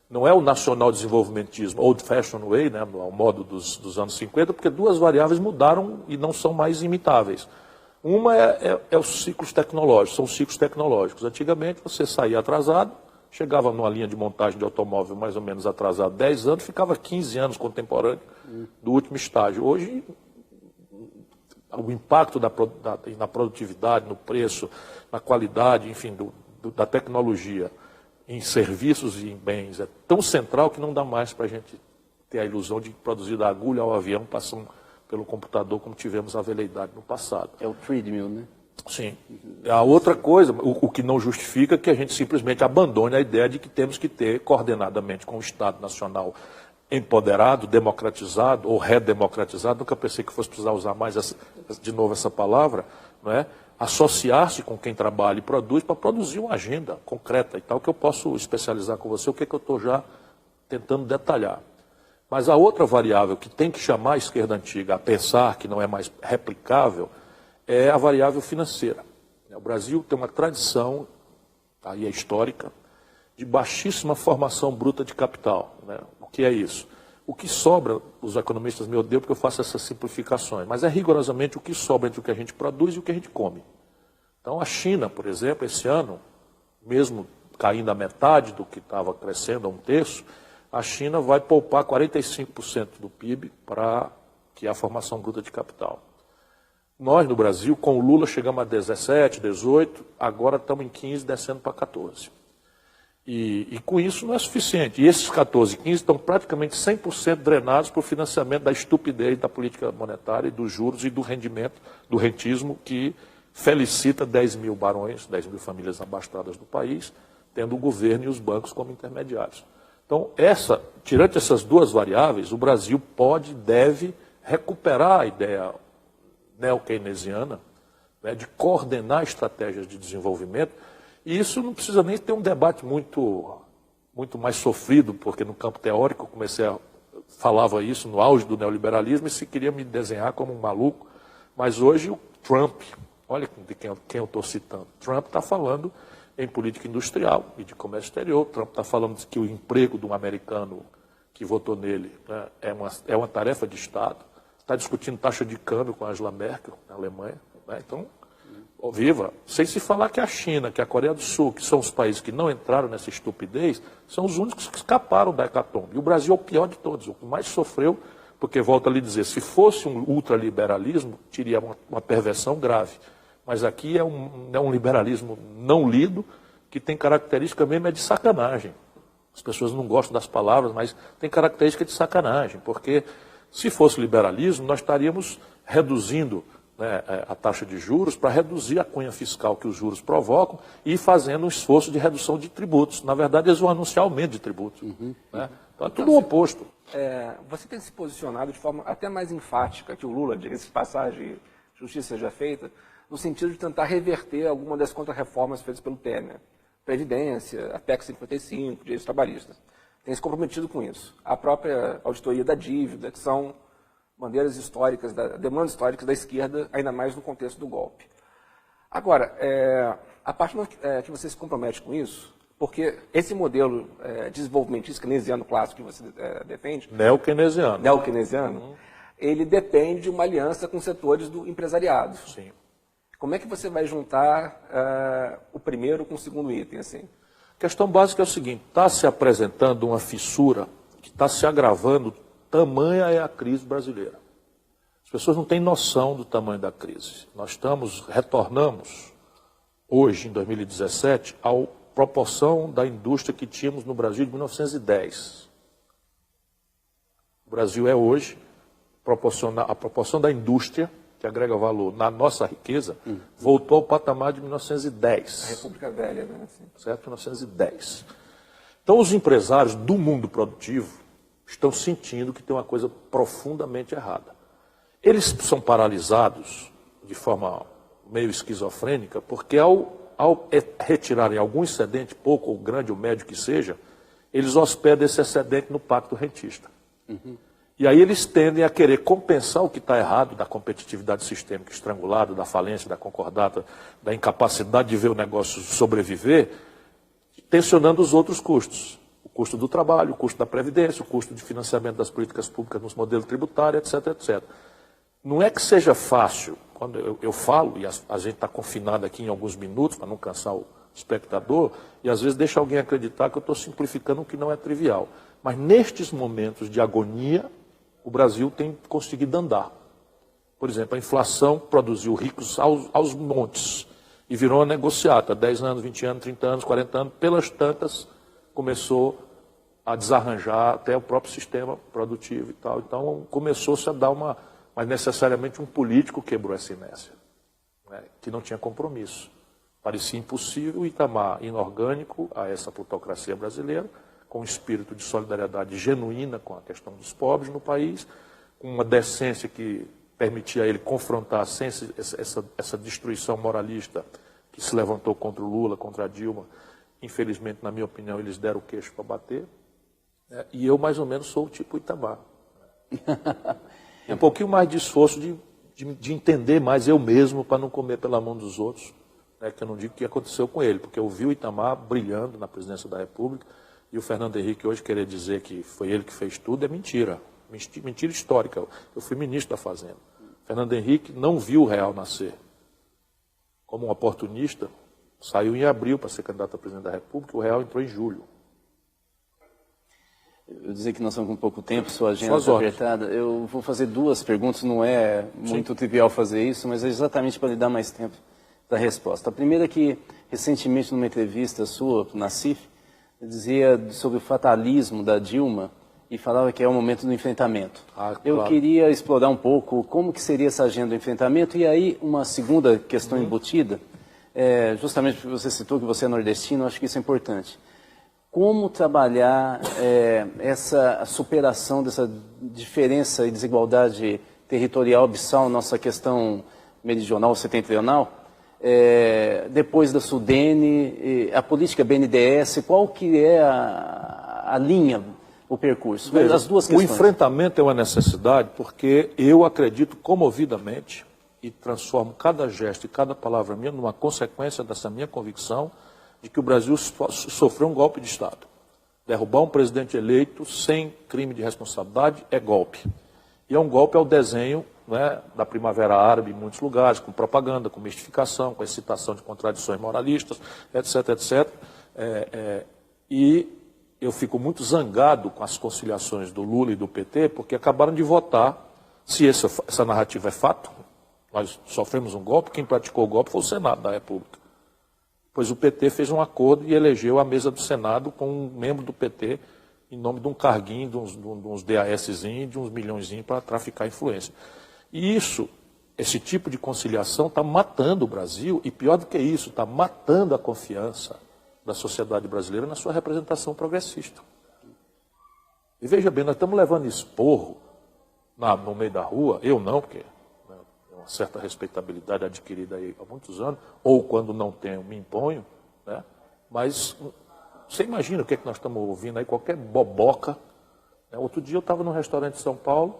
Não é o nacional desenvolvimentismo, old-fashioned way, né, ao modo dos anos 50, porque duas variáveis mudaram e não são mais imitáveis. Uma é os ciclos tecnológicos, são os ciclos tecnológicos. Antigamente você saía atrasado, chegava numa linha de montagem de automóvel mais ou menos atrasado 10 anos, ficava 15 anos contemporâneo do último estágio. Hoje, o impacto na produtividade, no preço, na qualidade, enfim, da tecnologia em serviços e em bens é tão central que não dá mais para a gente ter a ilusão de produzir da agulha ao avião passando pelo computador como tivemos a veleidade no passado. É o treadmill, né? Sim. A outra coisa, o que não justifica que a gente simplesmente abandone a ideia de que temos que ter coordenadamente com o Estado Nacional empoderado, democratizado ou redemocratizado, nunca pensei que fosse precisar usar mais de novo essa palavra, não é? Associar-se com quem trabalha e produz para produzir uma agenda concreta e tal, que eu posso especializar com você, o que é que eu estou já tentando detalhar. Mas a outra variável que tem que chamar a esquerda antiga a pensar que não é mais replicável é a variável financeira. O Brasil tem uma tradição, aí é histórica, de baixíssima formação bruta de capital, né? O que é isso? O que sobra, os economistas me odeiam porque eu faço essas simplificações, mas é rigorosamente o que sobra entre o que a gente produz e o que a gente come. Então a China, por exemplo, esse ano, mesmo caindo a metade do que estava crescendo, a 1/3, a China vai poupar 45% do PIB para que é a formação bruta de capital. Nós, no Brasil, com o Lula, chegamos a 17, 18, agora estamos em 15, descendo para 14. E com isso não é suficiente. E esses 14 e 15 estão praticamente 100% drenados para o financiamento da estupidez da política monetária e dos juros e do rendimento, do rentismo que felicita 10 mil barões, 10 mil famílias abastadas do país, tendo o governo e os bancos como intermediários. Então, tirando essas duas variáveis, o Brasil pode e deve recuperar a ideia neo-keynesiana, né, de coordenar estratégias de desenvolvimento. E isso não precisa nem ter um debate muito mais sofrido, porque no campo teórico falava isso no auge do neoliberalismo e se queria me desenhar como um maluco. Mas hoje o Trump, olha de quem eu estou citando, Trump está falando em política industrial e de comércio exterior. Trump está falando que o emprego de um americano que votou nele, né, é uma tarefa de Estado. Está discutindo taxa de câmbio com a Angela Merkel, na Alemanha. Né? Então, viva, sem se falar que a China, que a Coreia do Sul, que são os países que não entraram nessa estupidez, são os únicos que escaparam da hecatombe. E o Brasil é o pior de todos, o que mais sofreu, porque, volto a lhe dizer, se fosse um ultraliberalismo, teria uma perversão grave. Mas aqui é um liberalismo não lido, que tem característica mesmo de sacanagem. As pessoas não gostam das palavras, mas tem característica de sacanagem, porque se fosse liberalismo, nós estaríamos reduzindo, né, a taxa de juros para reduzir a cunha fiscal que os juros provocam e fazendo um esforço de redução de tributos. Na verdade, eles vão anunciar aumento de tributos. Né? Então é tudo o oposto. Você tem se posicionado de forma até mais enfática que o Lula, diga-se de passagem, justiça seja feita, no sentido de tentar reverter alguma das contra-reformas feitas pelo Temer. Previdência, a PEC 55, direitos trabalhistas. Tem se comprometido com isso. A própria auditoria da dívida, que são bandeiras históricas, demandas históricas da esquerda, ainda mais no contexto do golpe. Agora, a partir do que você se compromete com isso, porque esse modelo desenvolvimentista keynesiano clássico que você defende, neo-keynesiano, ele depende de uma aliança com setores do empresariado. Sim. Como é que você vai juntar o primeiro com o segundo item, assim? A questão básica é o seguinte, está se apresentando uma fissura que está se agravando, tamanha é a crise brasileira. As pessoas não têm noção do tamanho da crise. Nós retornamos hoje, em 2017, à proporção da indústria que tínhamos no Brasil de 1910. O Brasil é hoje, a proporção da indústria, que agrega valor na nossa riqueza, voltou ao patamar de 1910. A República Velha, né? Assim. Certo? 1910. Então, os empresários do mundo produtivo estão sentindo que tem uma coisa profundamente errada. Eles são paralisados de forma meio esquizofrênica, porque ao retirarem algum excedente, pouco ou grande ou médio que seja, eles hospedam esse excedente no pacto rentista. E aí eles tendem a querer compensar o que está errado da competitividade sistêmica estrangulada, da falência, da concordata, da incapacidade de ver o negócio sobreviver, tensionando os outros custos. O custo do trabalho, o custo da previdência, o custo de financiamento das políticas públicas nos modelos tributários, etc, etc. Não é que seja fácil, quando eu falo, e a gente está confinado aqui em alguns minutos, para não cansar o espectador, e às vezes deixa alguém acreditar que eu estou simplificando o que não é trivial. Mas nestes momentos de agonia, o Brasil tem conseguido andar. Por exemplo, a inflação produziu ricos aos montes e virou uma negociata, 10 anos, 20 anos, 30 anos, 40 anos, pelas tantas começou a desarranjar até o próprio sistema produtivo e tal. Então começou-se a dar mas necessariamente um político quebrou essa inércia, né, que não tinha compromisso. Parecia impossível, o Itamar inorgânico a essa plutocracia brasileira, com um espírito de solidariedade genuína com a questão dos pobres no país, com uma decência que permitia a ele confrontar sem essa destruição moralista que se levantou contra o Lula, contra a Dilma. Infelizmente, na minha opinião, eles deram o queixo para bater. E eu, mais ou menos, sou o tipo Itamar. Um pouquinho mais de esforço de entender mais eu mesmo para não comer pela mão dos outros, né, que eu não digo o que aconteceu com ele, porque eu vi o Itamar brilhando na presidência da República, e o Fernando Henrique hoje querer dizer que foi ele que fez tudo é mentira. Mentira histórica. Eu fui ministro da Fazenda. Fernando Henrique não viu o real nascer. Como um oportunista, saiu em abril para ser candidato a presidente da República, o real entrou em julho. Eu dizer que nós estamos com pouco tempo, sua agenda está apertada. Eu vou fazer duas perguntas, não é muito trivial fazer isso, mas é exatamente para lhe dar mais tempo da resposta. A primeira é que, recentemente, numa entrevista sua, na CIF, dizia sobre o fatalismo da Dilma e falava que é o momento do enfrentamento. Claro. Eu queria explorar um pouco como que seria essa agenda do enfrentamento e aí uma segunda questão embutida, justamente porque você citou que você é nordestino, acho que isso é importante. Como trabalhar essa superação dessa diferença e desigualdade territorial abissal, nossa questão meridional, setentrional, depois da Sudene, a política BNDES, qual que é a linha, o percurso? Veja, as duas questões. O enfrentamento é uma necessidade porque eu acredito comovidamente e transformo cada gesto e cada palavra minha numa consequência dessa minha convicção de que o Brasil sofreu um golpe de Estado. Derrubar um presidente eleito sem crime de responsabilidade é golpe. E é um golpe ao desenho, né, da Primavera Árabe em muitos lugares, com propaganda, com mistificação, com excitação de contradições moralistas, etc, etc. E eu fico muito zangado com as conciliações do Lula e do PT, porque acabaram de votar, se essa narrativa é fato, nós sofremos um golpe, quem praticou o golpe foi o Senado da República. Pois o PT fez um acordo e elegeu a mesa do Senado com um membro do PT em nome de um carguinho, de uns DASzinhos, de uns milhõezinhos para traficar influência. E esse tipo de conciliação está matando o Brasil, e pior do que isso, está matando a confiança da sociedade brasileira na sua representação progressista. E veja bem, nós estamos levando esporro no meio da rua, eu não, porque uma certa respeitabilidade adquirida aí há muitos anos, ou quando não tenho, me imponho, né? Mas você imagina o que é que nós estamos ouvindo aí, qualquer boboca. Né? Outro dia eu estava num restaurante em São Paulo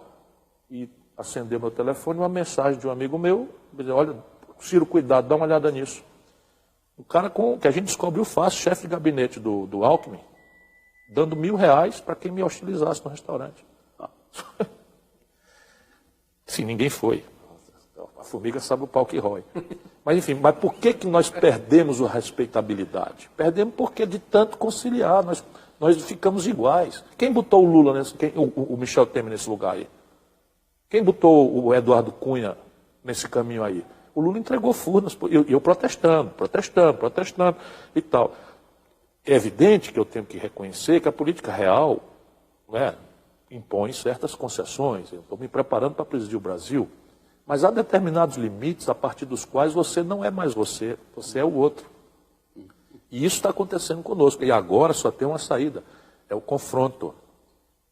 e acendeu meu telefone, uma mensagem de um amigo meu, dizendo, olha, Ciro, cuidado, dá uma olhada nisso. O cara que a gente descobriu fácil, chefe de gabinete do Alckmin, dando R$1.000 para quem me hostilizasse no restaurante. Sim, ninguém foi. A formiga sabe o pau que rói. Mas enfim, mas por que nós perdemos a respeitabilidade? Perdemos porque de tanto conciliar, nós ficamos iguais. Quem botou o Lula, o Michel Temer nesse lugar aí? Quem botou o Eduardo Cunha nesse caminho aí? O Lula entregou furnas, eu protestando e tal. É evidente que eu tenho que reconhecer que a política real, né, impõe certas concessões. Eu estou me preparando para presidir o Brasil, mas há determinados limites a partir dos quais você não é mais você, você é o outro. E isso está acontecendo conosco. E agora só tem uma saída, é o confronto,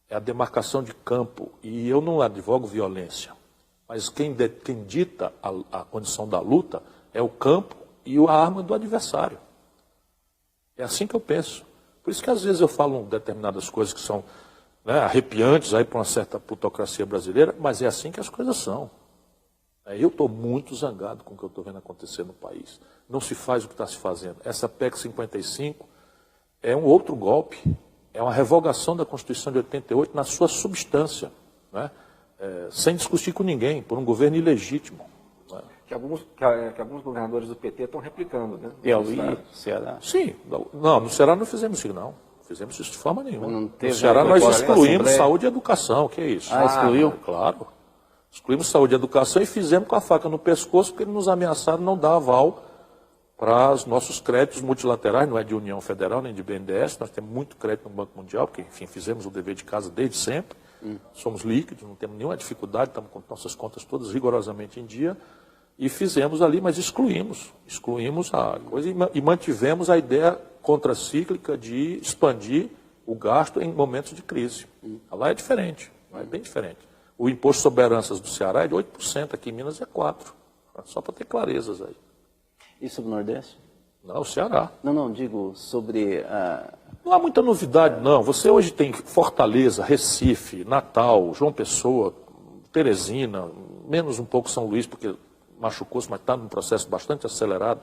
é a demarcação de campo. E eu não advogo violência. Mas quem dita a condição da luta é o campo e a arma do adversário. É assim que eu penso. Por isso que às vezes eu falo determinadas coisas que são, né, arrepiantes aí para uma certa plutocracia brasileira, mas é assim que as coisas são. Eu estou muito zangado com o que eu estou vendo acontecer no país. Não se faz o que está se fazendo. Essa PEC 55 é um outro golpe, é uma revogação da Constituição de 88 na sua substância, né? Sem discutir com ninguém, por um governo ilegítimo. Né? Que alguns governadores do PT estão replicando, né? Piauí, Ceará. Sim, não, no Ceará não fizemos isso, não. Fizemos isso de forma nenhuma. No Ceará nós excluímos saúde e educação, que é isso? Excluiu? Claro. Excluímos saúde e educação e fizemos com a faca no pescoço, porque eles nos ameaçaram não dar aval para os nossos créditos multilaterais, não é de União Federal nem de BNDES, nós temos muito crédito no Banco Mundial, porque, enfim, fizemos o dever de casa desde sempre, somos líquidos, não temos nenhuma dificuldade, estamos com nossas contas todas rigorosamente em dia, e fizemos ali, mas excluímos a coisa e mantivemos a ideia contracíclica de expandir o gasto em momentos de crise. Lá é diferente, lá é bem diferente. O imposto sobre heranças do Ceará é de 8%, aqui em Minas é 4%. Só para ter clarezas aí. E sobre o Nordeste? Não, o Ceará. Não, digo sobre a... Não há muita novidade, não. Você hoje tem Fortaleza, Recife, Natal, João Pessoa, Teresina, menos um pouco São Luís, porque machucou-se, mas está num processo bastante acelerado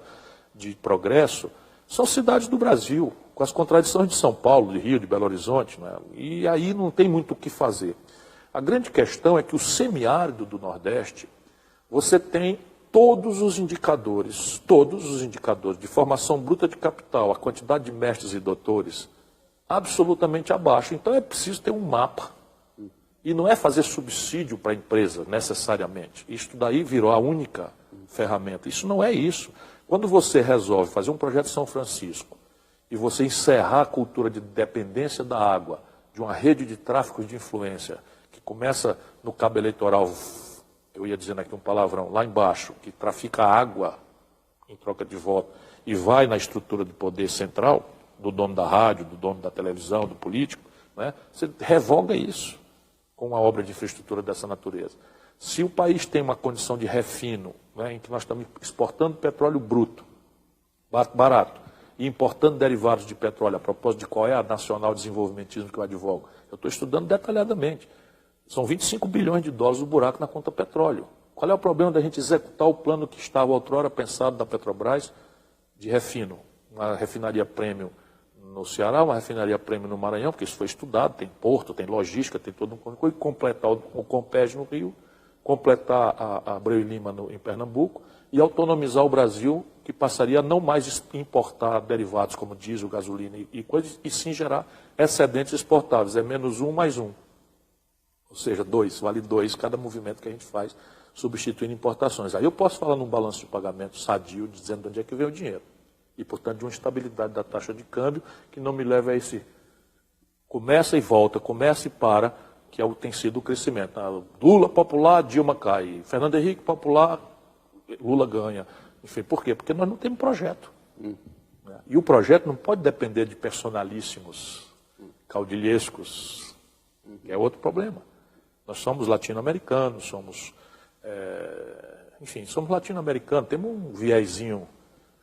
de progresso. São cidades do Brasil, com as contradições de São Paulo, de Rio, de Belo Horizonte, né? E aí não tem muito o que fazer. A grande questão é que o semiárido do Nordeste, você tem todos os indicadores de formação bruta de capital, a quantidade de mestres e doutores, absolutamente abaixo. Então é preciso ter um mapa. E não é fazer subsídio para a empresa, necessariamente. Isto daí virou a única ferramenta. Isso não é isso. Quando você resolve fazer um projeto São Francisco e você encerrar a cultura de dependência da água, de uma rede de tráfico de influência, que começa no cabo eleitoral, eu ia dizendo aqui um palavrão, lá embaixo, que trafica água em troca de voto, e vai na estrutura de poder central, do dono da rádio, do dono da televisão, do político, né? Você revoga isso com uma obra de infraestrutura dessa natureza. Se o país tem uma condição de refino, né, em que nós estamos exportando petróleo bruto, barato, e importando derivados de petróleo, a propósito de qual é a nacional desenvolvimentismo que eu advogo, eu estou estudando detalhadamente. São 25 bilhões de dólares o buraco na conta petróleo. Qual é o problema da gente executar o plano que estava outrora pensado da Petrobras de refino? Uma refinaria premium no Ceará, uma refinaria premium no Maranhão, porque isso foi estudado, tem porto, tem logística, tem todo um coisa, e completar o Compes no Rio, completar a Abreu e Lima em Pernambuco e autonomizar o Brasil, que passaria a não mais importar derivados como diesel, gasolina e coisas, e sim gerar excedentes exportáveis. É menos um mais um. Ou seja, 2, vale 2 cada movimento que a gente faz, substituindo importações. Aí eu posso falar num balanço de pagamento sadio, dizendo de onde é que vem o dinheiro. E, portanto, de uma estabilidade da taxa de câmbio que não me leva a esse começa e volta, começa e para, que é o que tem sido o crescimento. Lula popular, Dilma cai. Fernando Henrique popular, Lula ganha. Enfim, por quê? Porque nós não temos projeto. E o projeto não pode depender de personalíssimos, caudilhescos, que é outro problema. Nós somos latino-americanos, somos latino-americanos, temos um viezinho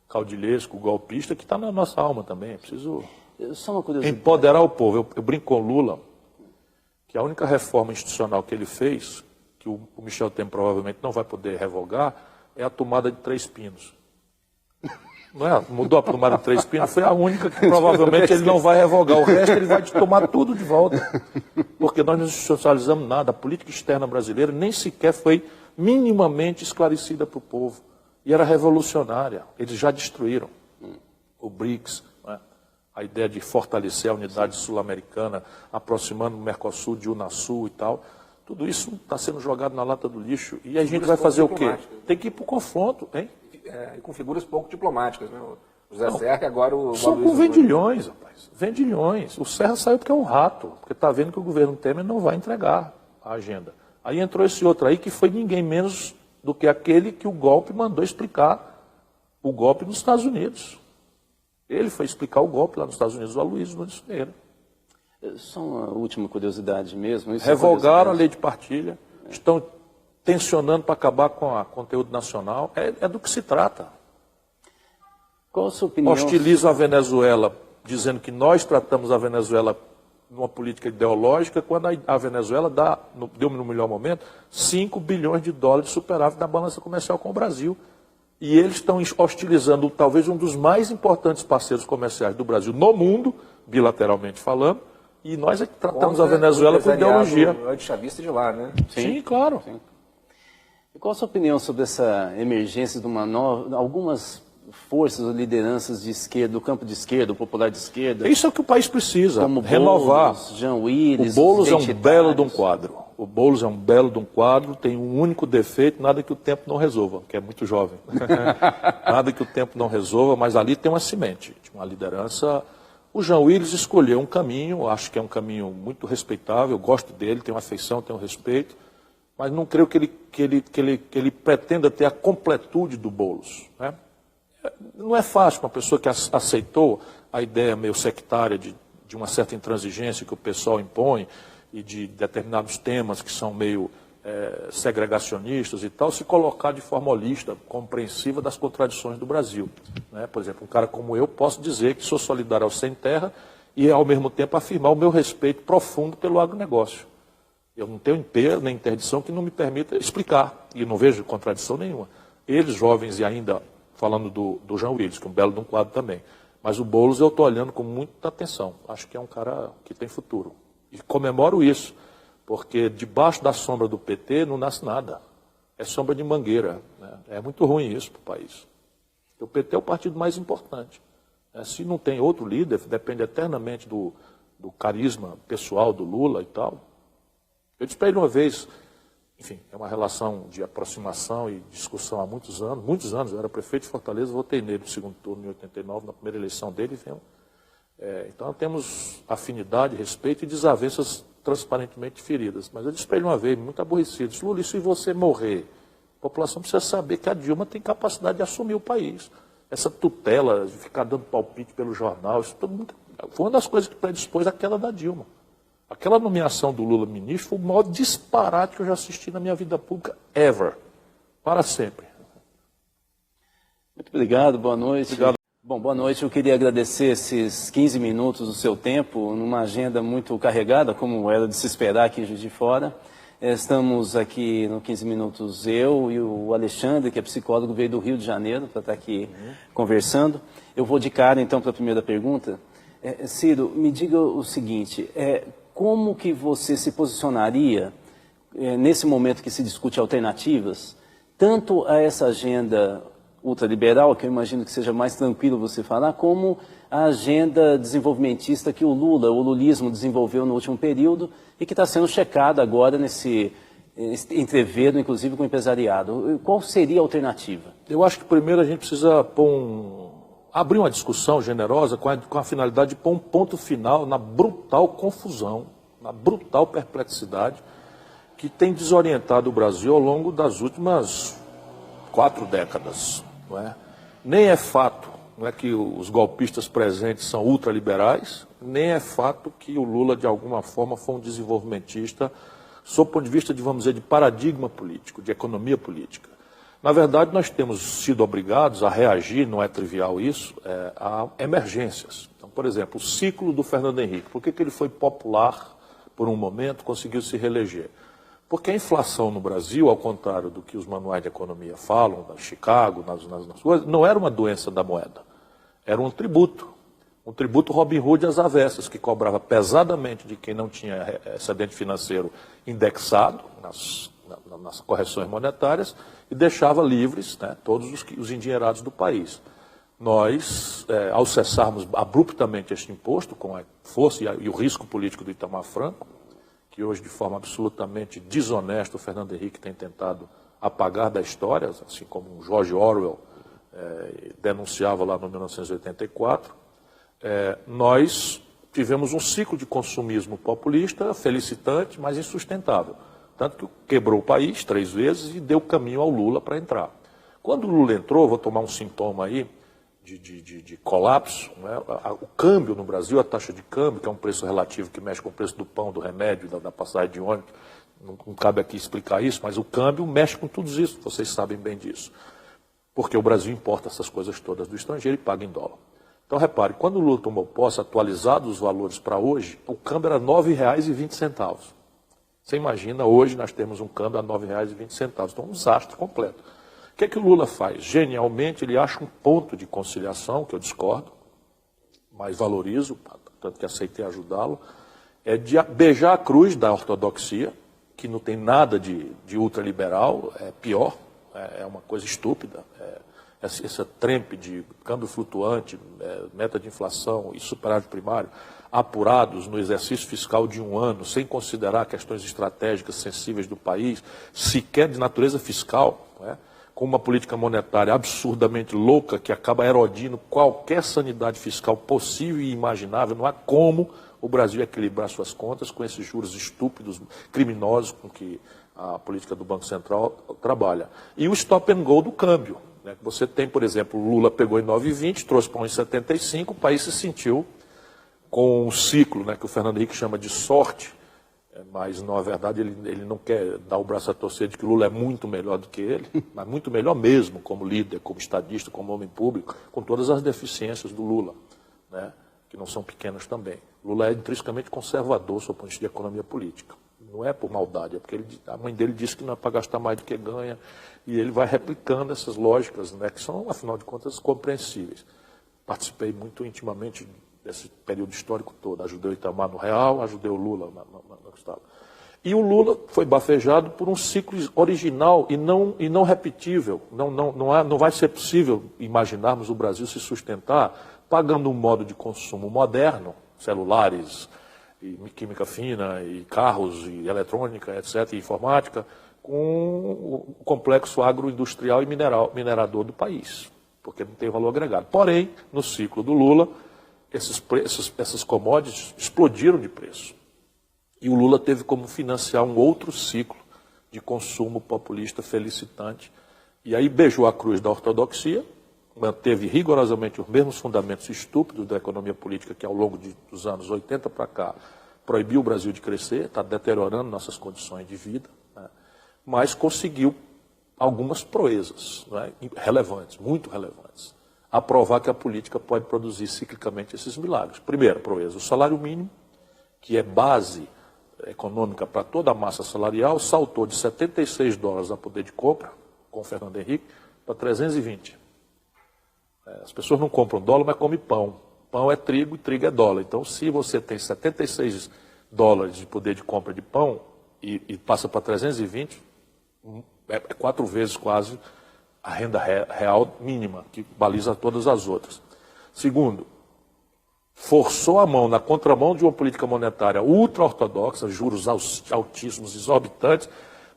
caudilhesco, golpista, que está na nossa alma também. É preciso empoderar o povo. Eu brinco com o Lula, que a única reforma institucional que ele fez, que o Michel Temer provavelmente não vai poder revogar, é a tomada de Três Pinos. Não é? Mudou a tomada de Três Pinos, foi a única que provavelmente ele não vai revogar. O resto ele vai tomar tudo de volta. Porque nós não socializamos nada. A política externa brasileira nem sequer foi minimamente esclarecida para o povo. E era revolucionária. Eles já destruíram o BRICS, né? A ideia de fortalecer a unidade sul-americana, aproximando o Mercosul de Unasul e tal. Tudo isso está sendo jogado na lata do lixo. E a gente vai fazer o quê? Tem que ir para o confronto, hein? Com figuras pouco diplomáticas, né? O José Serra e agora o... Só com vendilhões, rapaz. Vendilhões. O Serra saiu porque é um rato, porque está vendo que o governo Temer não vai entregar a agenda. Aí entrou esse outro aí que foi ninguém menos do que aquele que o golpe mandou explicar o golpe nos Estados Unidos. Ele foi explicar o golpe lá nos Estados Unidos, o Aloysio Nunes Ferreira. Só uma última curiosidade mesmo. Isso Revogaram a lei de partilha, estão tensionando para acabar com o conteúdo nacional. É do que se trata. Qual a sua opinião? Hostilizam a Venezuela, dizendo que nós tratamos a Venezuela numa política ideológica, quando a Venezuela deu no melhor momento, 5 bilhões de dólares de superávit na balança comercial com o Brasil. E eles estão hostilizando talvez um dos mais importantes parceiros comerciais do Brasil no mundo, bilateralmente falando, e nós é que tratamos a Venezuela com ideologia. Antichavista de lá, né? Sim, claro. Sim. E qual a sua opinião sobre essa emergência de algumas forças ou lideranças de esquerda, do campo de esquerda, do popular de esquerda? Isso é o que o país precisa, como renovar. Boulos, Jean Willis, o Boulos é um belo de um quadro. O Boulos é um belo de um quadro, tem um único defeito, nada que o tempo não resolva, que é muito jovem. Nada que o tempo não resolva, mas ali tem uma semente, uma liderança. O Jean Willis escolheu um caminho, acho que é um caminho muito respeitável, eu gosto dele, tenho afeição, tenho respeito, mas não creio que ele pretenda ter a completude do Boulos, né? Não é fácil uma pessoa que aceitou a ideia meio sectária de uma certa intransigência que o pessoal impõe e de determinados temas que são meio segregacionistas e tal, se colocar de forma holista, compreensiva das contradições do Brasil, né? Por exemplo, um cara como eu posso dizer que sou solidário ao sem terra e, ao mesmo tempo, afirmar o meu respeito profundo pelo agronegócio. Eu não tenho império nem interdição que não me permita explicar, e não vejo contradição nenhuma. Eles, jovens e ainda... falando do Jean Willis, que é um belo de um quadro também. Mas o Boulos eu estou olhando com muita atenção. Acho que é um cara que tem futuro. E comemoro isso, porque debaixo da sombra do PT não nasce nada. É sombra de mangueira, né? É muito ruim isso para o país. O PT é o partido mais importante. Se não tem outro líder, depende eternamente do carisma pessoal do Lula e tal. Eu disse para ele uma vez... Enfim, é uma relação de aproximação e discussão há muitos anos. Eu era prefeito de Fortaleza, votei nele no segundo turno em 89, na primeira eleição dele. Então temos afinidade, respeito e desavenças transparentemente feridas. Mas eu disse para ele uma vez, muito aborrecido, disse, Lula, e se você morrer? A população precisa saber que a Dilma tem capacidade de assumir o país. Essa tutela de ficar dando palpite pelo jornal, isso tudo muito... foi uma das coisas que predispôs à queda da Dilma. Aquela nomeação do Lula ministro foi o maior disparate que eu já assisti na minha vida pública ever. Para sempre. Muito obrigado, boa noite. Obrigado. Bom, boa noite. Eu queria agradecer esses 15 minutos do seu tempo, numa agenda muito carregada, como era de se esperar aqui em Juiz de Fora. Estamos aqui no 15 Minutos, eu e o Alexandre, que é psicólogo, veio do Rio de Janeiro para estar aqui conversando. Eu vou de cara, então, para a primeira pergunta. Ciro, me diga o seguinte, como que você se posicionaria nesse momento que se discute alternativas, tanto a essa agenda ultraliberal, que eu imagino que seja mais tranquilo você falar, como a agenda desenvolvimentista que o lulismo desenvolveu no último período e que está sendo checada agora nesse entreveiro, inclusive com o empresariado. Qual seria a alternativa? Eu acho que primeiro a gente precisa abrir uma discussão generosa com a finalidade de pôr um ponto final na brutal confusão, na brutal perplexidade que tem desorientado o Brasil ao longo das últimas 4 décadas. Não é? Nem é fato, não é que os golpistas presentes são ultraliberais, nem é fato que o Lula, de alguma forma, foi um desenvolvimentista, sob o ponto de vista, vamos dizer, de paradigma político, de economia política. Na verdade, nós temos sido obrigados a reagir, não é trivial isso, a emergências. Então, por exemplo, o ciclo do Fernando Henrique. Por que ele foi popular por um momento, conseguiu se reeleger? Porque a inflação no Brasil, ao contrário do que os manuais de economia falam, da Chicago, nas coisas, não era uma doença da moeda, era um tributo Robin Hood às avessas, que cobrava pesadamente de quem não tinha excedente financeiro indexado nas correções monetárias e deixava livres, né, todos os endinheirados do país. Nós, ao cessarmos abruptamente este imposto, com a força e o risco político do Itamar Franco, que hoje, de forma absolutamente desonesta, o Fernando Henrique tem tentado apagar da história, assim como o George Orwell denunciava lá no 1984, nós tivemos um ciclo de consumismo populista, felicitante, mas insustentável. Tanto que quebrou o país 3 vezes e deu caminho ao Lula para entrar. Quando o Lula entrou, vou tomar um sintoma aí de colapso, né? O câmbio no Brasil, a taxa de câmbio, que é um preço relativo que mexe com o preço do pão, do remédio, da passagem de ônibus, não cabe aqui explicar isso, mas o câmbio mexe com tudo isso, vocês sabem bem disso. Porque o Brasil importa essas coisas todas do estrangeiro e paga em dólar. Então, repare, quando o Lula tomou posse, atualizados os valores para hoje, o câmbio era R$ 9,20. Você imagina, hoje nós temos um câmbio a R$ 9,20. Então, um desastre completo. O que é que o Lula faz? Genialmente, ele acha um ponto de conciliação, que eu discordo, mas valorizo, tanto que aceitei ajudá-lo, é de beijar a cruz da ortodoxia, que não tem nada de ultraliberal, é pior, é uma coisa estúpida, essa trempe de câmbio flutuante, meta de inflação e superávit primário, apurados no exercício fiscal de 1 ano, sem considerar questões estratégicas sensíveis do país, sequer de natureza fiscal, com uma política monetária absurdamente louca que acaba erodindo qualquer sanidade fiscal possível e imaginável. Não há como o Brasil equilibrar suas contas com esses juros estúpidos, criminosos com que a política do Banco Central trabalha. E o stop and go do câmbio. Você tem, por exemplo, o Lula pegou em 9,20, trouxe para 1,75, o país se sentiu com um ciclo, que o Fernando Henrique chama de sorte, mas na verdade ele não quer dar o braço a torcer de que o Lula é muito melhor do que ele, mas muito melhor mesmo como líder, como estadista, como homem público, com todas as deficiências do Lula, que não são pequenas também. Lula é intrinsecamente conservador, sob o ponto de vista de economia política. Não é por maldade, é porque a mãe dele disse que não é para gastar mais do que ganha, e ele vai replicando essas lógicas, que são, afinal de contas, compreensíveis. Participei muito intimamente desse período histórico todo. Ajudei o Itamar no Real, ajudei o Lula no Estado. E o Lula foi bafejado por um ciclo original e não repetível. Não vai ser possível imaginarmos o Brasil se sustentar pagando um modo de consumo moderno, celulares, e química fina, e carros, e eletrônica, etc., e informática, com o complexo agroindustrial e minerador do país, porque não tem valor agregado. Porém, no ciclo do Lula, essas commodities explodiram de preço. E o Lula teve como financiar um outro ciclo de consumo populista felicitante. E aí beijou a cruz da ortodoxia, manteve rigorosamente os mesmos fundamentos estúpidos da economia política que ao longo dos anos 80 para cá proibiu o Brasil de crescer, está deteriorando nossas condições de vida, mas conseguiu algumas proezas relevantes, muito relevantes, a provar que a política pode produzir ciclicamente esses milagres. Primeira proeza, o salário mínimo, que é base econômica para toda a massa salarial, saltou de $76 a poder de compra, com o Fernando Henrique, para 320. As pessoas não compram dólar, mas comem pão. Pão é trigo e trigo é dólar. Então, se você tem $76 de poder de compra de pão e passa para 320, é 4 vezes quase a renda real mínima, que baliza todas as outras. Segundo, forçou a mão na contramão de uma política monetária ultra-ortodoxa, juros altíssimos, exorbitantes,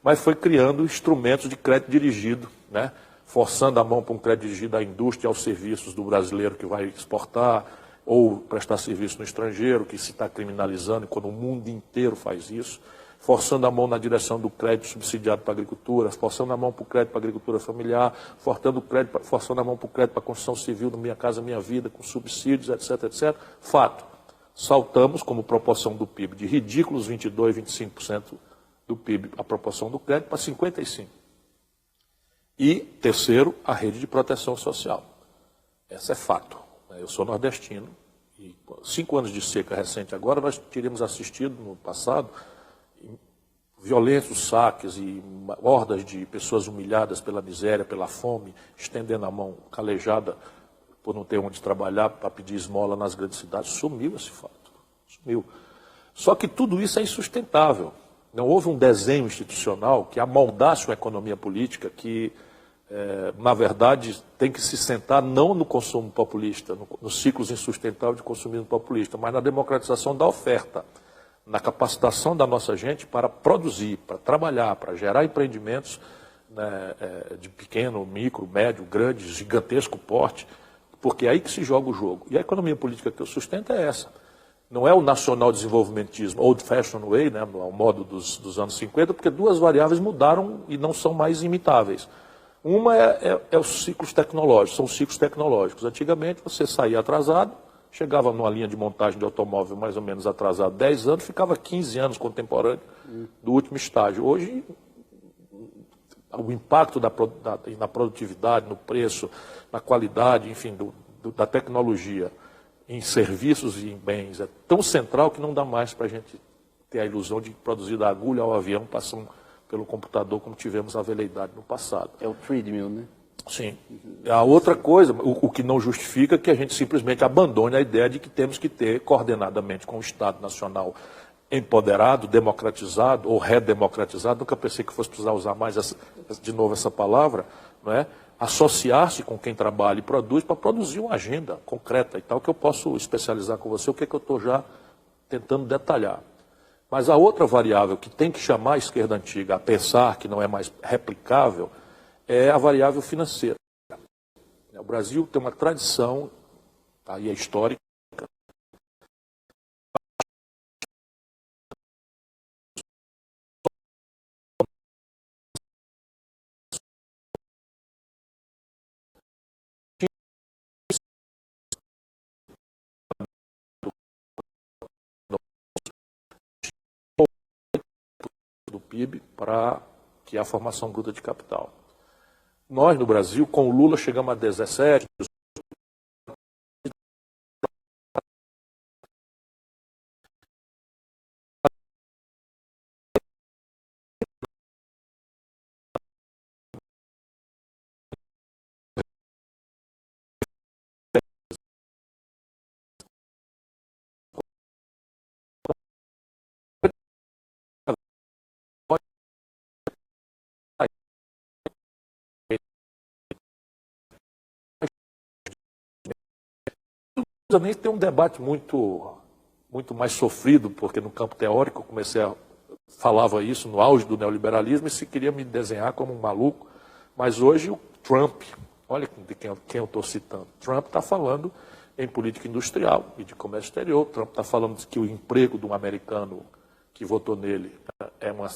mas foi criando instrumentos de crédito dirigido, forçando a mão para um crédito dirigido à indústria e aos serviços do brasileiro que vai exportar ou prestar serviço no estrangeiro, que se está criminalizando, quando o mundo inteiro faz isso, forçando a mão na direção do crédito subsidiado para a agricultura, forçando a mão para o crédito para a agricultura familiar, forçando a mão para o crédito para a construção civil do Minha Casa Minha Vida, com subsídios, etc, etc. Fato, saltamos como proporção do PIB de ridículos 22%, 25% do PIB, a proporção do crédito, para 55%. E, terceiro, a rede de proteção social. Esse é fato. Eu sou nordestino e 5 anos de seca recente agora, nós teríamos assistido no passado violentos saques e hordas de pessoas humilhadas pela miséria, pela fome, estendendo a mão calejada por não ter onde trabalhar para pedir esmola nas grandes cidades. Sumiu esse fato. Sumiu. Só que tudo isso é insustentável. Não houve um desenho institucional que amoldasse uma economia política que, na verdade, tem que se sentar não no consumo populista, nos ciclos insustentáveis de consumismo populista, mas na democratização da oferta, na capacitação da nossa gente para produzir, para trabalhar, para gerar empreendimentos, né, de pequeno, micro, médio, grande, gigantesco porte, porque é aí que se joga o jogo. E a economia política que eu sustento é essa. Não é o nacional desenvolvimentismo, old-fashioned way, né, ao modo dos anos 50, porque duas variáveis mudaram e não são mais imitáveis. Uma é os ciclos tecnológicos, são os ciclos tecnológicos. Antigamente você saía atrasado, chegava numa linha de montagem de automóvel mais ou menos atrasado 10 anos, ficava 15 anos contemporâneo do último estágio. Hoje, o impacto na produtividade, no preço, na qualidade, enfim, da tecnologia em serviços e em bens é tão central que não dá mais para a gente ter a ilusão de produzir da agulha ao avião passando pelo computador como tivemos a veleidade no passado. É o treadmill, né? Sim. A outra coisa, o que não justifica que a gente simplesmente abandone a ideia de que temos que ter coordenadamente com o Estado Nacional empoderado, democratizado ou redemocratizado, nunca pensei que fosse precisar usar mais de novo essa palavra, não é? Associar-se com quem trabalha e produz para produzir uma agenda concreta e tal, que eu posso especializar com você, o que é que eu estou já tentando detalhar. Mas a outra variável que tem que chamar a esquerda antiga a pensar que não é mais replicável é a variável financeira. O Brasil tem uma tradição, aí é histórica, do PIB para que é a formação bruta de capital. Nós, no Brasil, com o Lula, chegamos a 17%. Também tem um debate muito mais sofrido, porque no campo teórico eu falava isso no auge do neoliberalismo e se queria me desenhar como um maluco, mas hoje o Trump, olha de quem eu estou citando, Trump está falando em política industrial e de comércio exterior, Trump está falando que o emprego de um americano que votou nele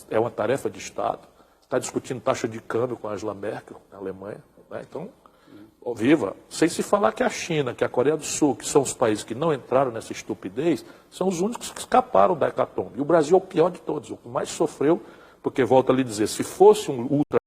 é uma tarefa de Estado, está discutindo taxa de câmbio com a Angela Merkel, na Alemanha, né? Então, viva, sem se falar que a China, que a Coreia do Sul, que são os países que não entraram nessa estupidez, são os únicos que escaparam da hecatombe. E o Brasil é o pior de todos, o que mais sofreu, porque, volto a lhe dizer, se fosse um ultra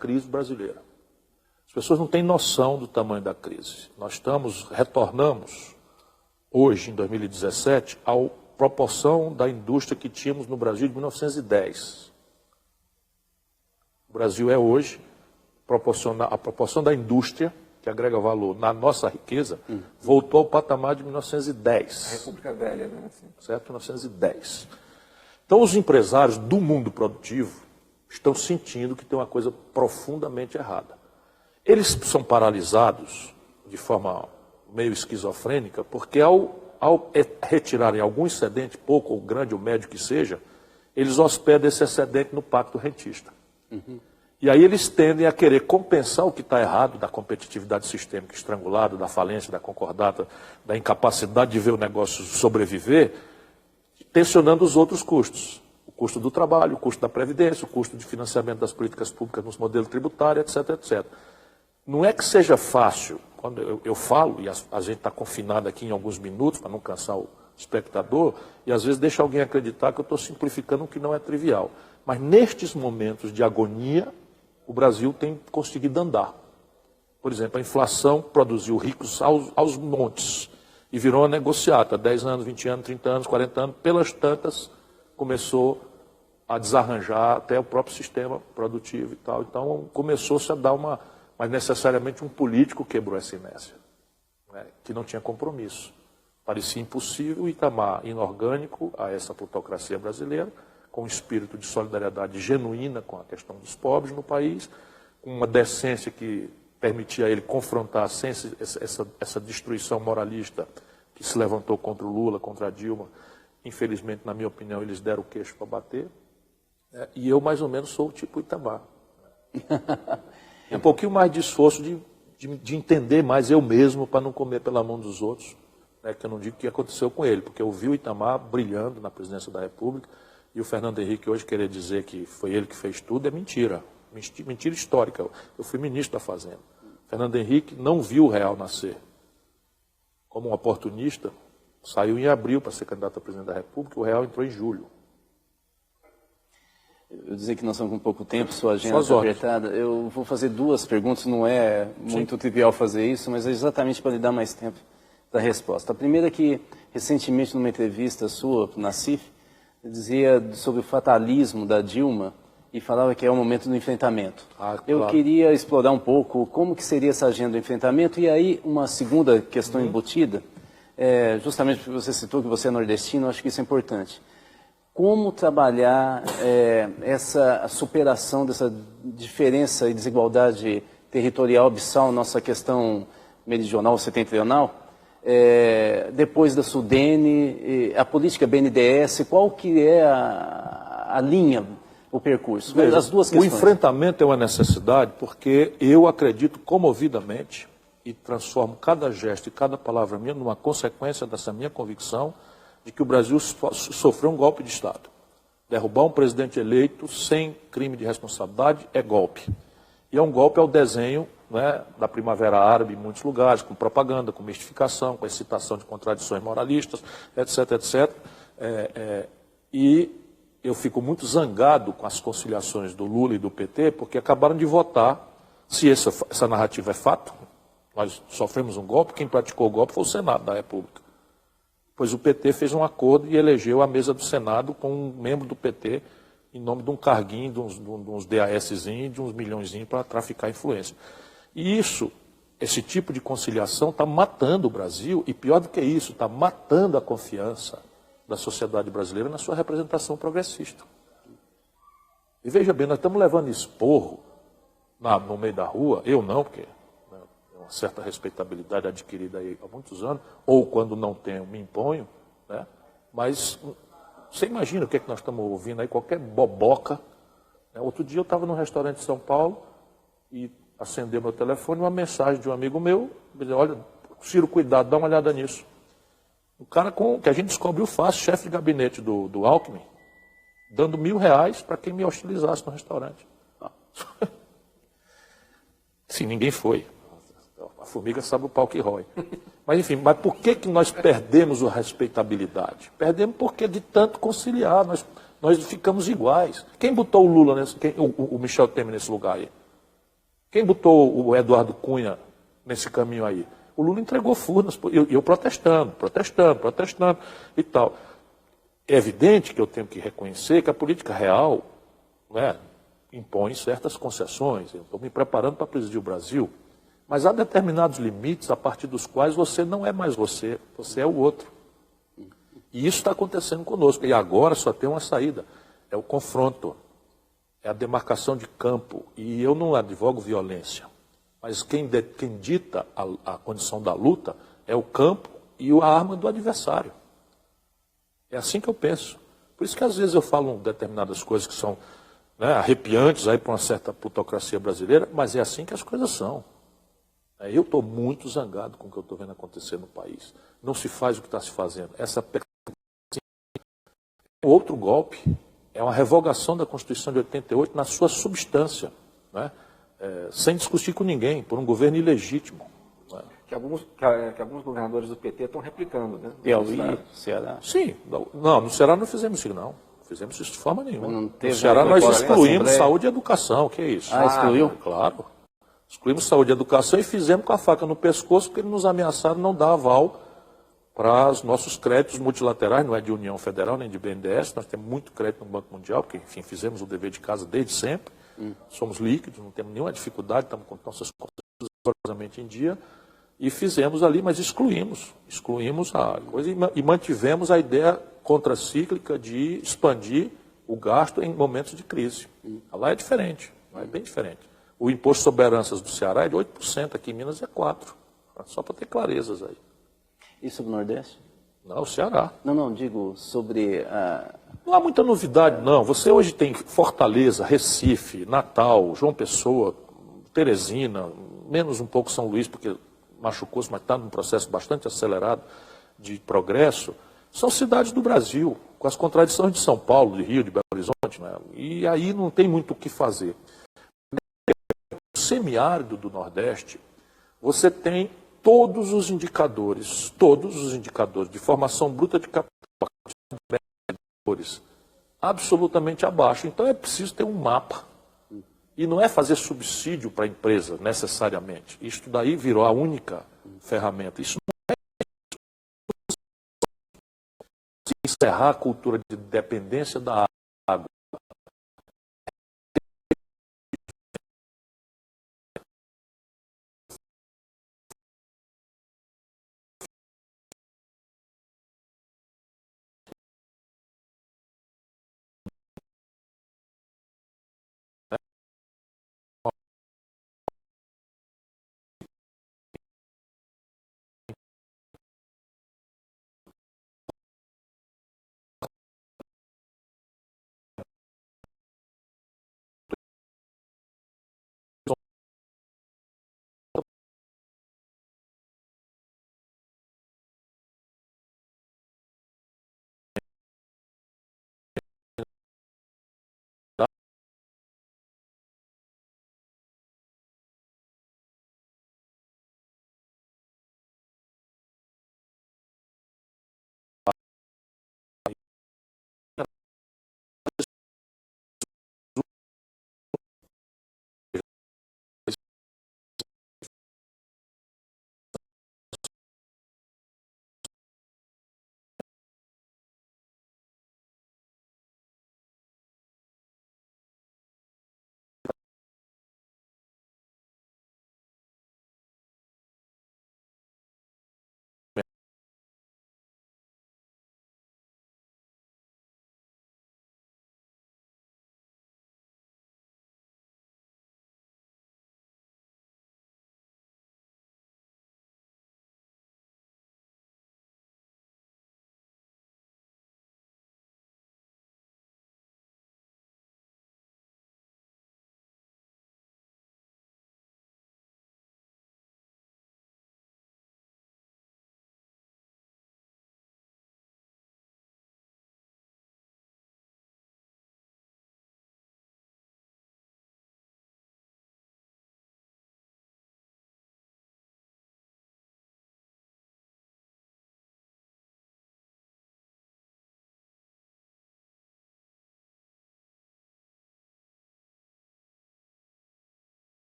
crise brasileira. As pessoas não têm noção do tamanho da crise. Nós retornamos hoje, em 2017, à proporção da indústria que tínhamos no Brasil de 1910. Brasil é hoje, a proporção da indústria, que agrega valor na nossa riqueza, voltou ao patamar de 1910. A República Velha, né? Assim. Certo? 1910. Então, os empresários do mundo produtivo estão sentindo que tem uma coisa profundamente errada. Eles são paralisados de forma meio esquizofrênica, porque ao retirarem algum excedente, pouco ou grande ou médio que seja, eles hospedam esse excedente no pacto rentista. E aí eles tendem a querer compensar o que está errado da competitividade sistêmica estrangulada, da falência, da concordata, da incapacidade de ver o negócio sobreviver, tensionando os outros custos. O custo do trabalho, o custo da previdência, o custo de financiamento das políticas públicas nos modelos tributários, etc, etc. Não é que seja fácil, quando eu falo, e a gente está confinado aqui em alguns minutos, para não cansar o espectador, e às vezes deixa alguém acreditar que eu estou simplificando o que não é trivial. Mas nestes momentos de agonia, o Brasil tem conseguido andar. Por exemplo, a inflação produziu ricos aos montes e virou uma negociata, 10 anos, 20 anos, 30 anos, 40 anos, pelas tantas começou a desarranjar até o próprio sistema produtivo e tal. Então começou-se a dar mas necessariamente um político quebrou essa inércia, né, que não tinha compromisso. Parecia impossível, o Itamar inorgânico a essa plutocracia brasileira, com um espírito de solidariedade genuína com a questão dos pobres no país, com uma decência que permitia a ele confrontar sem essa destruição moralista que se levantou contra o Lula, contra a Dilma. Infelizmente, na minha opinião, eles deram o queixo para bater. E eu, mais ou menos, sou o tipo Itamar. Um pouquinho mais de esforço de entender mais eu mesmo para não comer pela mão dos outros, né, que eu não digo o que aconteceu com ele, porque eu vi o Itamar brilhando na presidência da República, e o Fernando Henrique hoje querer dizer que foi ele que fez tudo é mentira. Mentira histórica. Eu fui ministro da Fazenda. Fernando Henrique não viu o real nascer. Como um oportunista, saiu em abril para ser candidato a presidente da República, o real entrou em julho. Eu dizer que nós estamos com pouco tempo, sua agenda está apertada. Eu vou fazer duas perguntas, não é muito trivial fazer isso, mas é exatamente para lhe dar mais tempo da resposta. A primeira é que, recentemente, numa entrevista sua, na CIF, dizia sobre o fatalismo da Dilma e falava que é o momento do enfrentamento. Claro. Eu queria explorar um pouco como que seria essa agenda do enfrentamento e aí uma segunda questão embutida, justamente porque você citou que você é nordestino, acho que isso é importante. Como trabalhar essa superação dessa diferença e desigualdade territorial abissal, nossa questão meridional, setentrional, depois da Sudene, a política BNDES, qual que é a linha, o percurso? Veja, as duas questões. O enfrentamento é uma necessidade porque eu acredito comovidamente e transformo cada gesto e cada palavra minha numa consequência dessa minha convicção de que o Brasil sofreu um golpe de Estado. Derrubar um presidente eleito sem crime de responsabilidade é golpe. E é um golpe ao desenho, né, da Primavera Árabe em muitos lugares, com propaganda, com mistificação, com excitação de contradições moralistas, etc, etc. E eu fico muito zangado com as conciliações do Lula e do PT, porque acabaram de votar, se essa narrativa é fato, nós sofremos um golpe, quem praticou o golpe foi o Senado da República. Pois o PT fez um acordo e elegeu a mesa do Senado com um membro do PT em nome de um carguinho, de uns DASzinhos, de uns milhõezinhos para traficar influência. E esse tipo de conciliação está matando o Brasil, e pior do que isso, está matando a confiança da sociedade brasileira na sua representação progressista. E veja bem, nós estamos levando esporro no meio da rua, eu não, porque uma certa respeitabilidade adquirida aí há muitos anos, ou quando não tenho, me imponho, né? Mas você imagina o que é que nós estamos ouvindo aí, qualquer boboca. Né? Outro dia eu estava num restaurante de São Paulo e acendeu meu telefone, uma mensagem de um amigo meu, dizendo, olha, Ciro, cuidado, dá uma olhada nisso. O cara que a gente descobriu fácil, chefe de gabinete do Alckmin, dando R$1.000 para quem me hostilizasse no restaurante. Sim, ninguém foi. A formiga sabe o pau que rói. Mas enfim, mas por que nós perdemos a respeitabilidade? Perdemos porque de tanto conciliar, nós ficamos iguais. Quem botou o Lula, o Michel Temer nesse lugar aí? Quem botou o Eduardo Cunha nesse caminho aí? O Lula entregou furnas, eu protestando e tal. É evidente que eu tenho que reconhecer que a política real, né, impõe certas concessões. Eu estou me preparando para presidir o Brasil, mas há determinados limites a partir dos quais você não é mais você, você é o outro. E isso está acontecendo conosco. E agora só tem uma saída, é o confronto, é a demarcação de campo. E eu não advogo violência, mas quem dita a condição da luta é o campo e a arma do adversário. É assim que eu penso. Por isso que às vezes eu falo determinadas coisas que são, né, arrepiantes aí para uma certa plutocracia brasileira, mas é assim que as coisas são. Eu estou muito zangado com o que eu estou vendo acontecer no país. Não se faz o que está se fazendo. É outro golpe, é uma revogação da Constituição de 88 na sua substância, né? Sem discutir com ninguém, por um governo ilegítimo. Né? Que alguns governadores do PT estão replicando, né? Piauí, Ceará. Sim, não, no Ceará não fizemos isso, não. Não fizemos isso de forma nenhuma. Não teve No Ceará nós excluímos Assembleia. saúde e educação, que é isso? Ah, excluiu? Claro. Excluímos saúde e educação e fizemos com a faca no pescoço, porque eles nos ameaçaram não dar aval para os nossos créditos multilaterais, não é de União Federal nem de BNDES, nós temos muito crédito no Banco Mundial, porque, enfim, fizemos o dever de casa desde sempre, somos líquidos, não temos nenhuma dificuldade, estamos com nossas contas rigorosamente em dia, e fizemos ali, mas excluímos a coisa e mantivemos a ideia contracíclica de expandir o gasto em momentos de crise. Lá é diferente, lá é bem diferente. O imposto sobre heranças do Ceará é de 8%, aqui em Minas é 4%, só para ter clarezas aí. E sobre o Nordeste? Não, o Ceará. Não, digo sobre a... Não há muita novidade, não. Você hoje tem Fortaleza, Recife, Natal, João Pessoa, Teresina, menos um pouco São Luís, porque machucou-se, mas está num processo bastante acelerado de progresso. São cidades do Brasil, com as contradições de São Paulo, de Rio, de Belo Horizonte, né? E aí não tem muito o que fazer. No semiárido do Nordeste, você tem todos os indicadores de formação bruta de capital, absolutamente abaixo. Então é preciso ter um mapa. E não é fazer subsídio para a empresa, necessariamente. Isso daí virou a única ferramenta. Isso não é encerrar a cultura de dependência da água.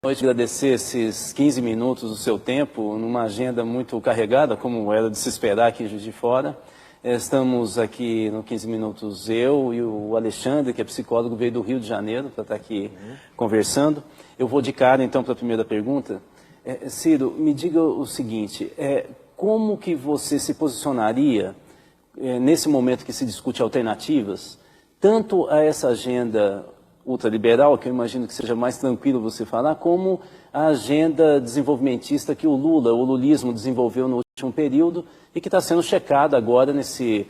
Noite, agradecer esses 15 minutos do seu tempo, numa agenda muito carregada, como era de se esperar aqui em Juiz de Fora. Estamos aqui no 15 minutos, eu e o Alexandre, que é psicólogo, veio do Rio de Janeiro para estar aqui conversando. Eu vou de cara, então, para a primeira pergunta. Ciro, me diga o seguinte, como que você se posicionaria nesse momento que se discute alternativas, tanto a essa agenda ultraliberal, que eu imagino que seja mais tranquilo você falar, como a agenda desenvolvimentista que o lulismo desenvolveu no último período e que está sendo checada agora nesse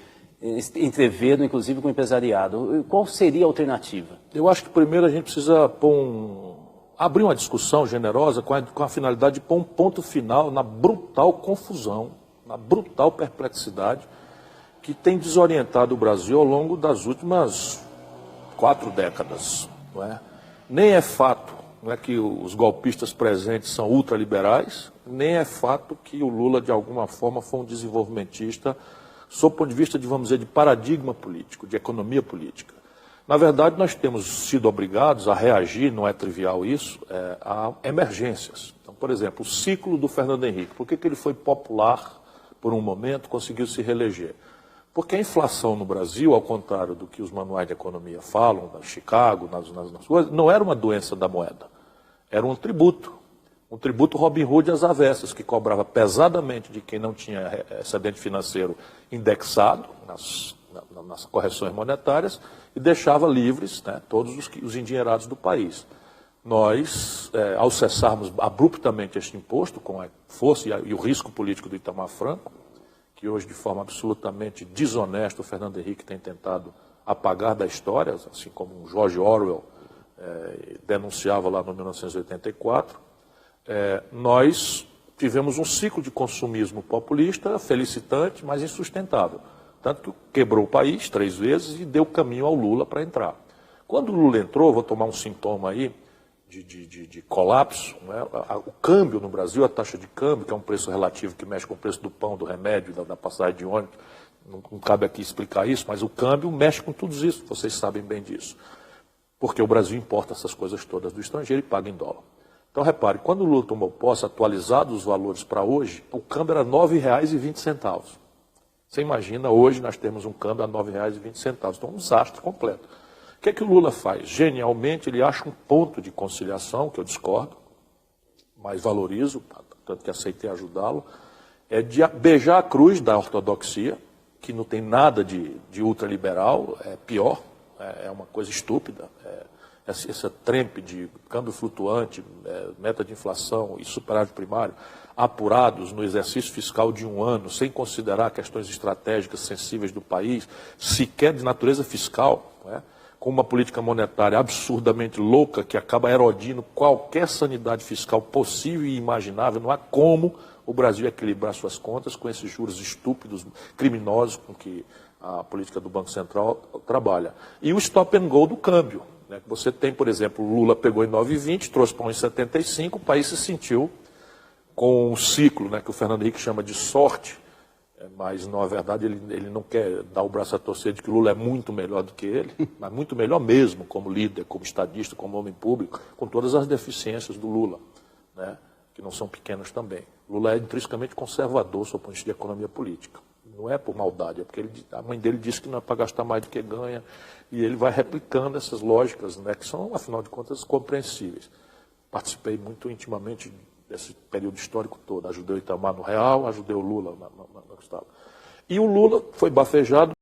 entreveiro, inclusive com o empresariado. Qual seria a alternativa? Eu acho que primeiro a gente precisa abrir uma discussão generosa com a finalidade de pôr um ponto final na brutal confusão, na brutal perplexidade que tem desorientado o Brasil ao longo das últimas 4 décadas, não é? Nem é fato, não é, que os golpistas presentes são ultraliberais, nem é fato que o Lula, de alguma forma, foi um desenvolvimentista, sob o ponto de vista de, vamos dizer, de paradigma político, de economia política. Na verdade, nós temos sido obrigados a reagir, não é trivial isso, a emergências. Então, por exemplo, o ciclo do Fernando Henrique. Por que ele foi popular por um momento, conseguiu se reeleger? Porque a inflação no Brasil, ao contrário do que os manuais de economia falam, da Chicago, nas coisas, não era uma doença da moeda. Era um tributo Robin Hood às avessas, que cobrava pesadamente de quem não tinha excedente financeiro indexado nas correções monetárias e deixava livres, né, todos os endinheirados do país. Nós, ao cessarmos abruptamente este imposto, com a força e o risco político do Itamar Franco, que hoje, de forma absolutamente desonesta, o Fernando Henrique tem tentado apagar da história, assim como o George Orwell denunciava lá no 1984, nós tivemos um ciclo de consumismo populista, felicitante, mas insustentável. Tanto que quebrou o país 3 vezes e deu caminho ao Lula para entrar. Quando o Lula entrou, vou tomar um sintoma aí, de colapso, né? O câmbio no Brasil, a taxa de câmbio, que é um preço relativo que mexe com o preço do pão, do remédio, da passagem de ônibus, não cabe aqui explicar isso, mas o câmbio mexe com tudo isso, vocês sabem bem disso. Porque o Brasil importa essas coisas todas do estrangeiro e paga em dólar. Então, repare, quando o Lula tomou posse, atualizados os valores para hoje, o câmbio era R$ 9,20. Você imagina, hoje nós temos um câmbio a R$ 9,20. Então, um desastre completo. O que é que o Lula faz? Genialmente, ele acha um ponto de conciliação, que eu discordo, mas valorizo, tanto que aceitei ajudá-lo, de beijar a cruz da ortodoxia, que não tem nada de ultraliberal, é pior, é uma coisa estúpida. Essa trempe de câmbio flutuante, meta de inflação e superávit primário, apurados no exercício fiscal de 1 ano, sem considerar questões estratégicas sensíveis do país, sequer de natureza fiscal, né? Com uma política monetária absurdamente louca, que acaba erodindo qualquer sanidade fiscal possível e imaginável. Não há como o Brasil equilibrar suas contas com esses juros estúpidos, criminosos com que a política do Banco Central trabalha. E o stop and go do câmbio. Né? Você tem, por exemplo, o Lula pegou em 9,20, trouxe para 1,75, o país se sentiu com um ciclo, né, que o Fernando Henrique chama de sorte, mas, na verdade, ele não quer dar o braço a torcer de que o Lula é muito melhor do que ele, mas muito melhor mesmo como líder, como estadista, como homem público, com todas as deficiências do Lula, né, que não são pequenas também. Lula é intrinsecamente conservador, sob o ponto de vista de economia política. Não é por maldade, é porque a mãe dele disse que não é para gastar mais do que ganha, e ele vai replicando essas lógicas, né, que são, afinal de contas, compreensíveis. Participei muito intimamente desse período histórico todo. Ajudei o Itamar no Real, ajudei o Lula na Gustavo. E o Lula foi bafejado